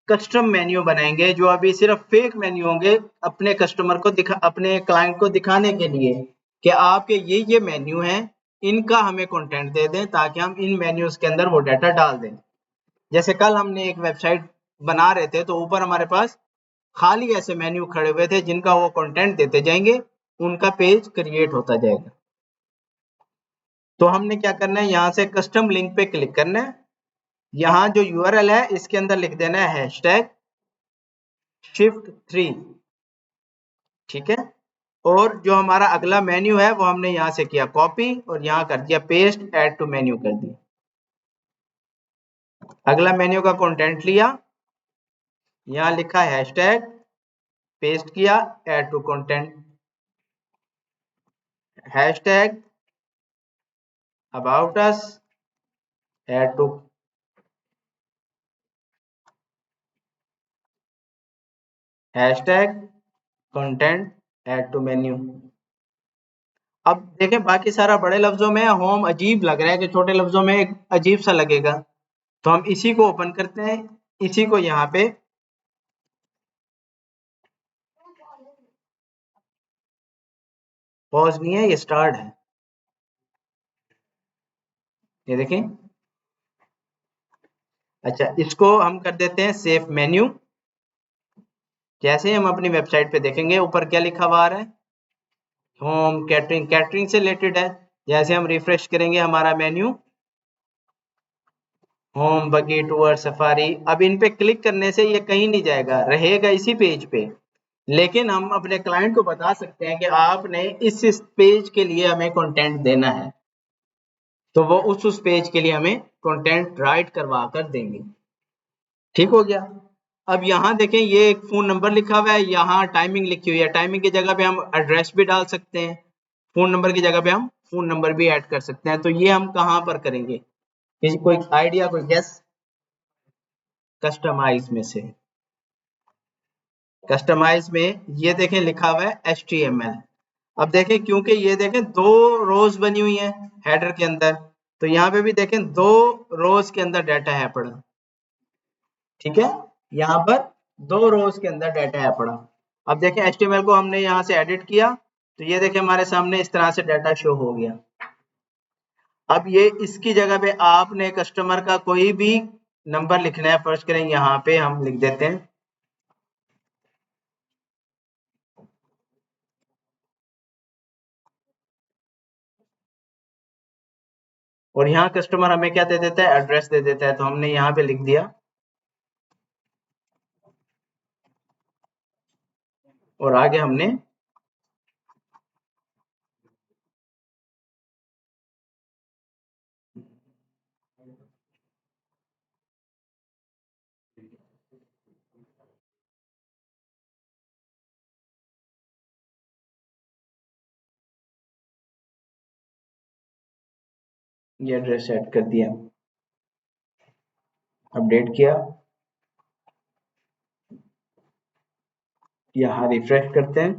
कस्टम मेन्यू बनाएंगे, जो अभी सिर्फ फेक मेन्यू होंगे, अपने कस्टमर को अपने क्लाइंट को दिखाने के लिए कि आपके ये मेन्यू हैं, इनका हमें कंटेंट दे दें ताकि हम इन मेन्यूज के अंदर वो डाटा डाल दें। जैसे कल हमने एक वेबसाइट बना रहे थे तो ऊपर हमारे पास खाली ऐसे मेन्यू खड़े हुए थे जिनका वो कंटेंट देते जाएंगे, उनका पेज क्रिएट होता जाएगा। तो हमने क्या करना है, यहाँ से कस्टम लिंक पे क्लिक करना है, यहाँ जो यूआरएल है इसके अंदर लिख देना है हैशटैग shift3, ठीक है। और जो हमारा अगला मेन्यू है वो हमने यहाँ से किया कॉपी और यहाँ कर दिया पेस्ट, ऐड टू मेन्यू कर दिया। अगला मेन्यू का कंटेंट लिया, यहाँ लिखा हैशटैग, पेस्ट किया, add to content, hashtag about us, add to, hashtag content, add to menu. अब देखें बाकी सारा बड़े लफ्जों में, होम अजीब लग रहा है कि छोटे लफ्जों में एक अजीब सा लगेगा, तो हम इसी को ओपन करते हैं, इसी को यहाँ पे पॉज नहीं है, ये स्टार्ट है, ये देखें। अच्छा, इसको हम कर देते हैं सेव मेन्यू। जैसे हम अपनी वेबसाइट पे देखेंगे ऊपर क्या लिखा हुआ आ रहा है, होम कैटरिंग, कैटरिंग से रिलेटेड है। जैसे हम रिफ्रेश करेंगे हमारा मेन्यू, होम, बगी, टूर, सफारी, अब इन पे क्लिक करने से ये कहीं नहीं जाएगा, रहेगा इसी पेज पे। लेकिन हम अपने क्लाइंट को बता सकते हैं कि आपने इस पेज के लिए हमें कंटेंट देना है, तो वो उस पेज के लिए हमें कंटेंट राइट करवा कर देंगे। ठीक हो गया। अब यहाँ देखें ये एक फोन नंबर लिखा हुआ है, यहाँ टाइमिंग लिखी हुई है, टाइमिंग की जगह पे हम एड्रेस भी डाल सकते हैं, फोन नंबर की जगह पे हम फोन नंबर भी ऐड कर सकते हैं। तो ये हम कहाँ पर करेंगे, किसी कोई आइडिया, कोई गेस? कस्टमाइज में से, कस्टमाइज में ये देखें लिखा हुआ है HTML। अब देखें क्योंकि ये देखें दो रोज बनी हुई है हेडर के अंदर, तो यहाँ पे भी देखें दो रोज के अंदर डाटा है पड़ा, ठीक है। यहाँ पर दो रोज के अंदर डाटा है पड़ा। अब देखें HTML को हमने यहाँ से एडिट किया तो ये देखें हमारे सामने इस तरह से डाटा शो हो गया। अब ये इसकी जगह पे आपने कस्टमर का कोई भी नंबर लिखना है, फर्ज करें यहाँ पे हम लिख देते हैं और यहाँ कस्टमर हमें क्या दे देता है, एड्रेस दे देता है, तो हमने यहाँ पे लिख दिया और आगे हमने ये एड्रेस ऐड कर दिया, अपडेट किया, यहाँ रिफ्रेश करते हैं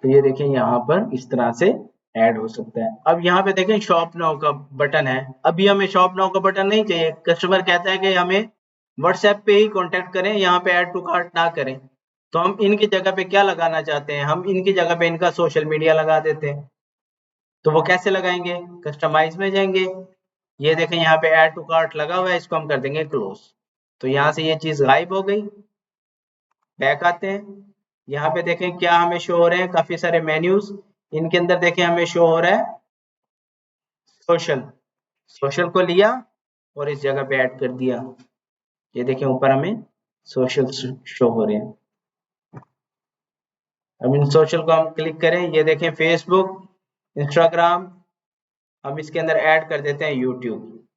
तो ये देखें यहाँ पर इस तरह से ऐड हो सकता है। अब यहाँ पे देखें शॉप नाउ का बटन है, अभी हमें शॉप नाउ का बटन नहीं चाहिए, कस्टमर कहता है कि हमें व्हाट्सएप पे ही कांटेक्ट करें, यहाँ पे ऐड टू कार्ट ना करें, तो हम इनकी जगह पे क्या लगाना चाहते हैं, हम इनकी जगह पे इनका सोशल मीडिया लगा देते हैं। तो वो कैसे लगाएंगे, कस्टमाइज में जाएंगे, ये देखें यहाँ पे ऐड टू कार्ट लगा हुआ है, इसको हम कर देंगे क्लोज, तो यहाँ से ये चीज गायब हो गई। बैक आते हैं, यहाँ पे देखें क्या हमें शो हो रहे हैं, काफी सारे मेन्यूज, इनके अंदर देखें हमें शो हो रहा है सोशल, सोशल को लिया और इस जगह पे ऐड कर दिया, ये देखें ऊपर हमें सोशल शो हो रहे हैं। अब इन सोशल को हम क्लिक करें, ये देखें फेसबुक, इंस्टाग्राम, हम इसके अंदर ऐड कर देते हैं यूट्यूब।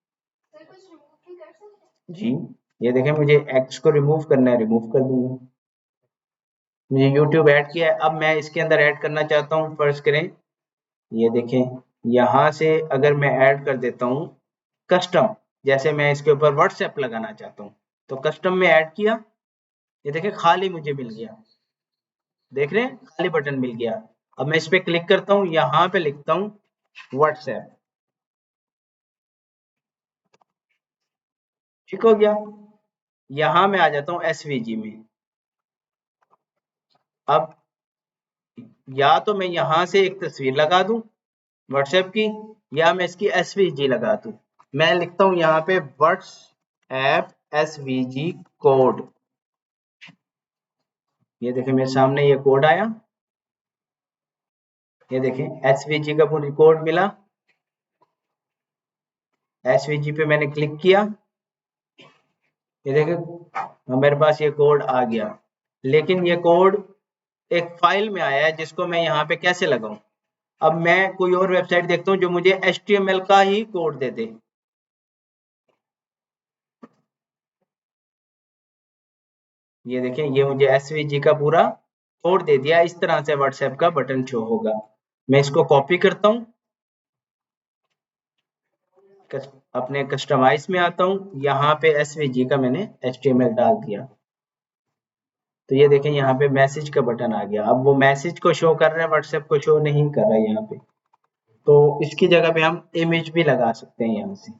जी, ये देखें मुझे एक्स को रिमूव करना है, रिमूव कर दूंगा, मुझे यूट्यूब ऐड किया है, अब मैं इसके अंदर ऐड करना चाहता हूँ, फर्ज करें ये देखें यहाँ से अगर मैं ऐड कर देता हूँ कस्टम, जैसे मैं इसके ऊपर व्हाट्सएप लगाना चाहता हूँ, तो कस्टम में ऐड किया, ये देखें खाली मुझे मिल गया, देख रहे हैं खाली बटन मिल गया। अब मैं इस पे क्लिक करता हूँ, यहाँ पे लिखता हूँ व्हाट्सएप, ठीक हो गया। यहाँ मैं आ जाता हूँ एसवीजी में, अब या तो मैं यहाँ से एक तस्वीर लगा दूं व्हाट्सएप की, या मैं इसकी एसवीजी लगा दूं। मैं लिखता हूँ यहाँ पे व्हाट्सएप एसवीजी कोड, ये देखें मेरे सामने ये कोड आया, ये देखें एसवीजी का पूरी कोड मिला, एसवीजी पे मैंने क्लिक किया, ये देखें मेरे पास ये कोड आ गया, लेकिन ये कोड एक फाइल में आया है जिसको मैं यहाँ पे कैसे लगाऊं। अब मैं कोई और वेबसाइट देखता हूँ जो मुझे HTML का ही कोड दे दे, ये देखें ये मुझे एसवीजी का पूरा कोड दे दिया, इस तरह से व्हाट्सएप का बटन शो होगा। मैं इसको कॉपी करता हूँ, अपने कस्टमाइज में आता हूँ, यहाँ पे एसवीजी का मैंने HTML डाल दिया, तो ये देखें यहाँ पे मैसेज का बटन आ गया। अब वो मैसेज को शो कर रहा है, व्हाट्सएप को शो नहीं कर रहा है यहाँ पे, तो इसकी जगह पे हम इमेज भी लगा सकते हैं यहाँ से।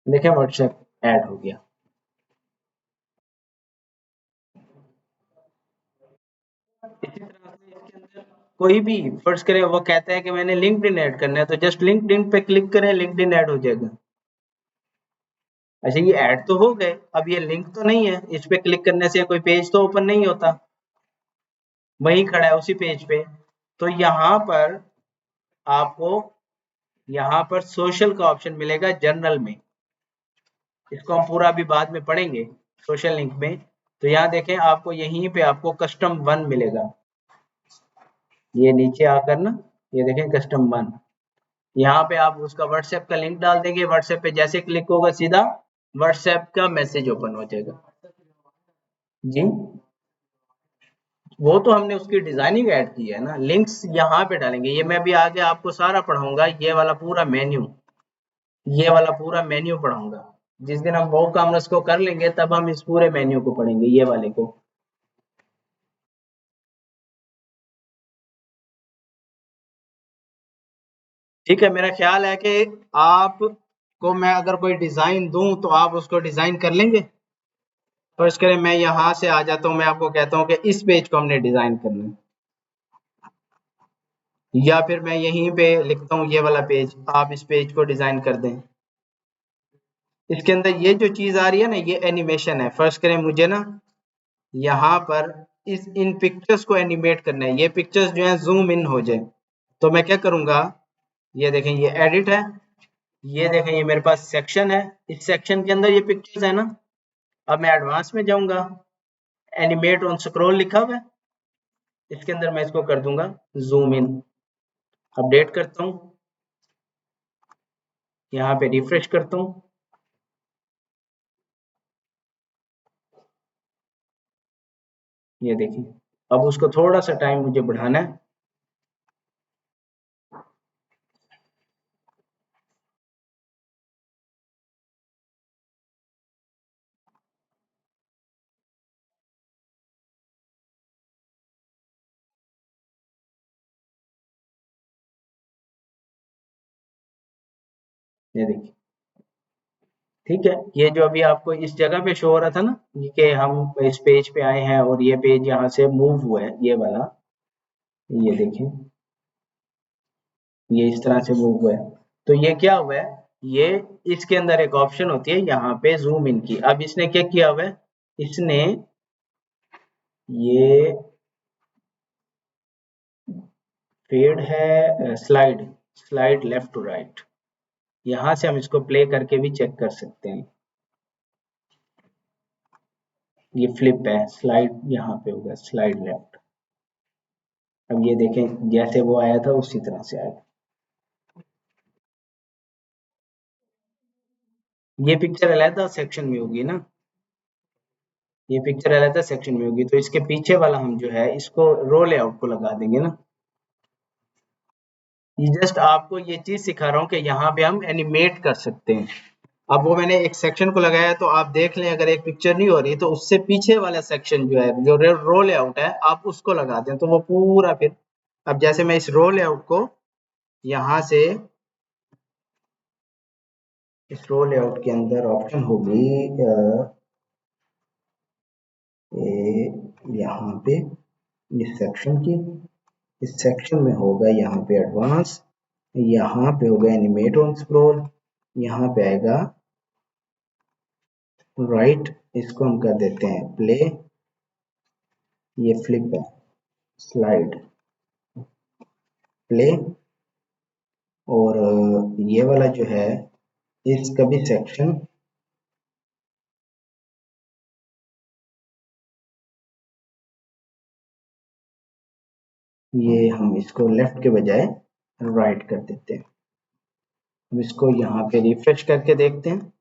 देखें व्हाट्सएप ऐड हो गया। इसी तरह से इसके अंदर कोई भी फर्ज करें वो कहता है कि मैंने लिंक्डइन ऐड करना है, तो जस्ट लिंक्डइन पे क्लिक करें, लिंक्डइन ऐड हो जाएगा। अच्छा ये ऐड तो हो गए, अब ये लिंक तो नहीं है, इस पे क्लिक करने से कोई पेज तो ओपन नहीं होता, वही खड़ा है उसी पेज पे। तो यहाँ पर आपको यहाँ पर सोशल का ऑप्शन मिलेगा जनरल में, इसको हम पूरा अभी बाद में पढ़ेंगे सोशल लिंक में। तो यहाँ देखें आपको यहीं पे आपको कस्टम 1 मिलेगा, ये नीचे आकर ना ये देखें कस्टम 1, यहाँ पे आप उसका व्हाट्सएप का लिंक डाल देंगे, व्हाट्सएप पे जैसे क्लिक होगा सीधा व्हाट्सएप का मैसेज ओपन हो जाएगा। जी वो तो हमने उसकी डिजाइनिंग ऐड की है ना, लिंक्स यहाँ पे डालेंगे। ये मैं भी आगे आपको सारा पढ़ाऊंगा, ये वाला पूरा मेन्यू, ये वाला पूरा मेन्यू पढ़ाऊंगा। जिस दिन हम वो कॉमर्स को कर लेंगे तब हम इस पूरे मेन्यू को पढ़ेंगे, ये वाले को। ठीक है, मेरा ख्याल है कि आपको मैं अगर कोई डिजाइन दूं तो आप उसको डिजाइन कर लेंगे। तो इसके लिए मैं यहाँ से आ जाता हूँ, मैं आपको कहता हूँ कि इस पेज को हमने डिजाइन करना है, या फिर मैं यहीं पे लिखता हूँ ये वाला पेज, आप इस पेज को डिजाइन कर दें। इसके अंदर ये जो चीज आ रही है ना, ये एनिमेशन है। फर्स्ट करें, मुझे ना यहाँ पर इस इन पिक्चर्स को एनिमेट करना है, ये पिक्चर्स जो है जूम इन हो जाए। तो मैं क्या करूंगा, ये देखें ये एडिट है, ये देखें ये मेरे पास सेक्शन है, इस सेक्शन के अंदर ये पिक्चर्स है ना। अब मैं एडवांस में जाऊंगा, एनिमेट ऑन स्क्रॉल लिखा हुआ है, इसके अंदर मैं इसको कर दूंगा जूम इन। अपडेट करता हूँ, यहाँ पे रिफ्रेश करता हूँ, ये देखिए। अब उसको थोड़ा सा टाइम मुझे बढ़ाना है, ये देखिए। ठीक है, ये जो अभी आपको इस जगह पे शो हो रहा था ना, ये कि हम इस पेज पे आए हैं और ये पेज यहाँ से मूव हुआ है, ये वाला, ये देखिए ये इस तरह से मूव हुआ है। तो ये क्या हुआ है, ये इसके अंदर एक ऑप्शन होती है यहाँ पे जूम इन की। अब इसने क्या किया हुआ है, इसने ये फेड है slide, slide left to right, यहाँ से हम इसको प्ले करके भी चेक कर सकते हैं। ये फ्लिप है, स्लाइड यहाँ पे होगा स्लाइड लेफ्ट। अब ये देखें जैसे वो आया था उसी तरह से आएगा। ये पिक्चर अलहदा सेक्शन में होगी ना, ये पिक्चर अलहदा सेक्शन में होगी, तो इसके पीछे वाला हम जो है इसको रो लेआउट को लगा देंगे ना। ये जस्ट आपको ये चीज सिखा रहा हूँ कि यहाँ पे हम एनिमेट कर सकते हैं। अब वो मैंने एक सेक्शन को लगाया है, तो आप देख लें अगर एक पिक्चर नहीं हो रही तो उससे पीछे वाला सेक्शन जो है, जो रो लेआउट है, आप उसको लगा दें तो वो पूरा फिर। अब जैसे मैं इस रो लेआउट को यहाँ से, इस रो लेआउट के अंदर ऑप्शन होगी यहाँ पे इस सेक्शन की, इस सेक्शन में होगा यहाँ पे एडवांस, यहाँ पे होगा एनिमेट ऑन स्क्रॉल, यहाँ पे आएगा राइट, इसको हम कर देते हैं प्ले, ये फ्लिप है स्लाइड प्ले। और ये वाला जो है इसका भी सेक्शन, ये हम इसको लेफ्ट के बजाय राइट कर देते हैं। हम इसको यहाँ पे रिफ्रेश करके देखते हैं।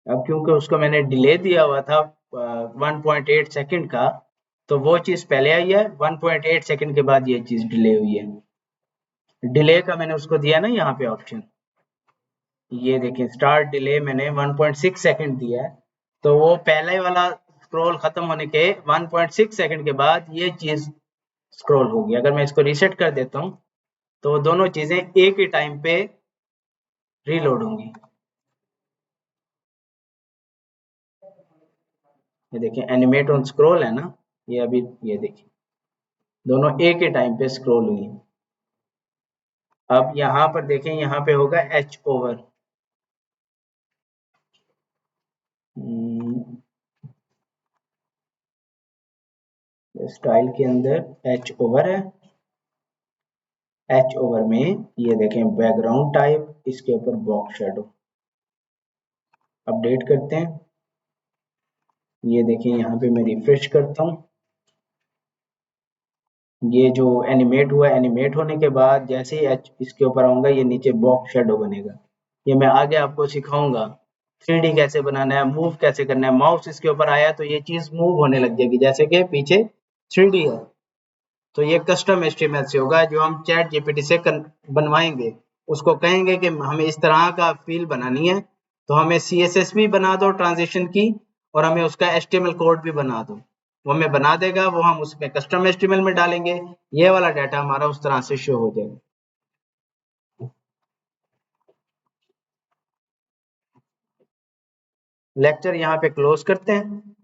अब क्योंकि उसको मैंने डिले दिया हुआ था 1.8 सेकंड का, तो वो चीज पहले आई है, 1.8 सेकंड के बाद ये चीज डिले हुई है। डिले का मैंने उसको दिया ना यहाँ पे ऑप्शन, ये देखें स्टार्ट डिले मैंने 1.6 सेकंड दिया है। तो वो पहले वाला स्क्रॉल खत्म होने के 1.6 सेकंड के बाद ये चीज स्क्रॉल होगी। अगर मैं इसको रीसेट कर देता हूँ तो वो दोनों चीजें एक ही टाइम पे रीलोड होंगी। ये देखिए एनिमेट ऑन स्क्रॉल है ना, ये अभी ये देखिए दोनों एक ही टाइम पे स्क्रॉल हुई। अब यहाँ पर देखें, यहाँ पे होगा एच ओवर, स्टाइल के अंदर एच ओवर है। एच ओवर में ये देखें बैकग्राउंड टाइप, इसके ऊपर बॉक्स शेडो। अपडेट करते हैं, ये देखें यहाँ पे मैं रिफ्रेश करता हूँ, ये जो एनिमेट हुआ, एनिमेट होने के बाद जैसे ही इसके ऊपर आऊंगा, ये नीचे बॉक्स शेडो बनेगा। ये मैं आगे आपको सिखाऊंगा 3D कैसे बनाना है, मूव कैसे करना है। माउस इसके ऊपर आया तो ये चीज मूव होने लग जाएगी, जैसे कि पीछे 3D है। तो ये कस्टम एचटीएमएल से होगा, जो हम चैट जीपीटी से बनवाएंगे। उसको कहेंगे कि हमें इस तरह का फील बनानी है, तो हमें सीएसएस भी बना दो ट्रांजिशन की, और हमें उसका एचटीएमएल कोड भी बना दो। वो हमें बना देगा, वो हम उसमें कस्टम एचटीएमएल में डालेंगे, ये वाला डाटा हमारा उस तरह से शो हो जाएगा। लेक्चर यहाँ पे क्लोज करते हैं।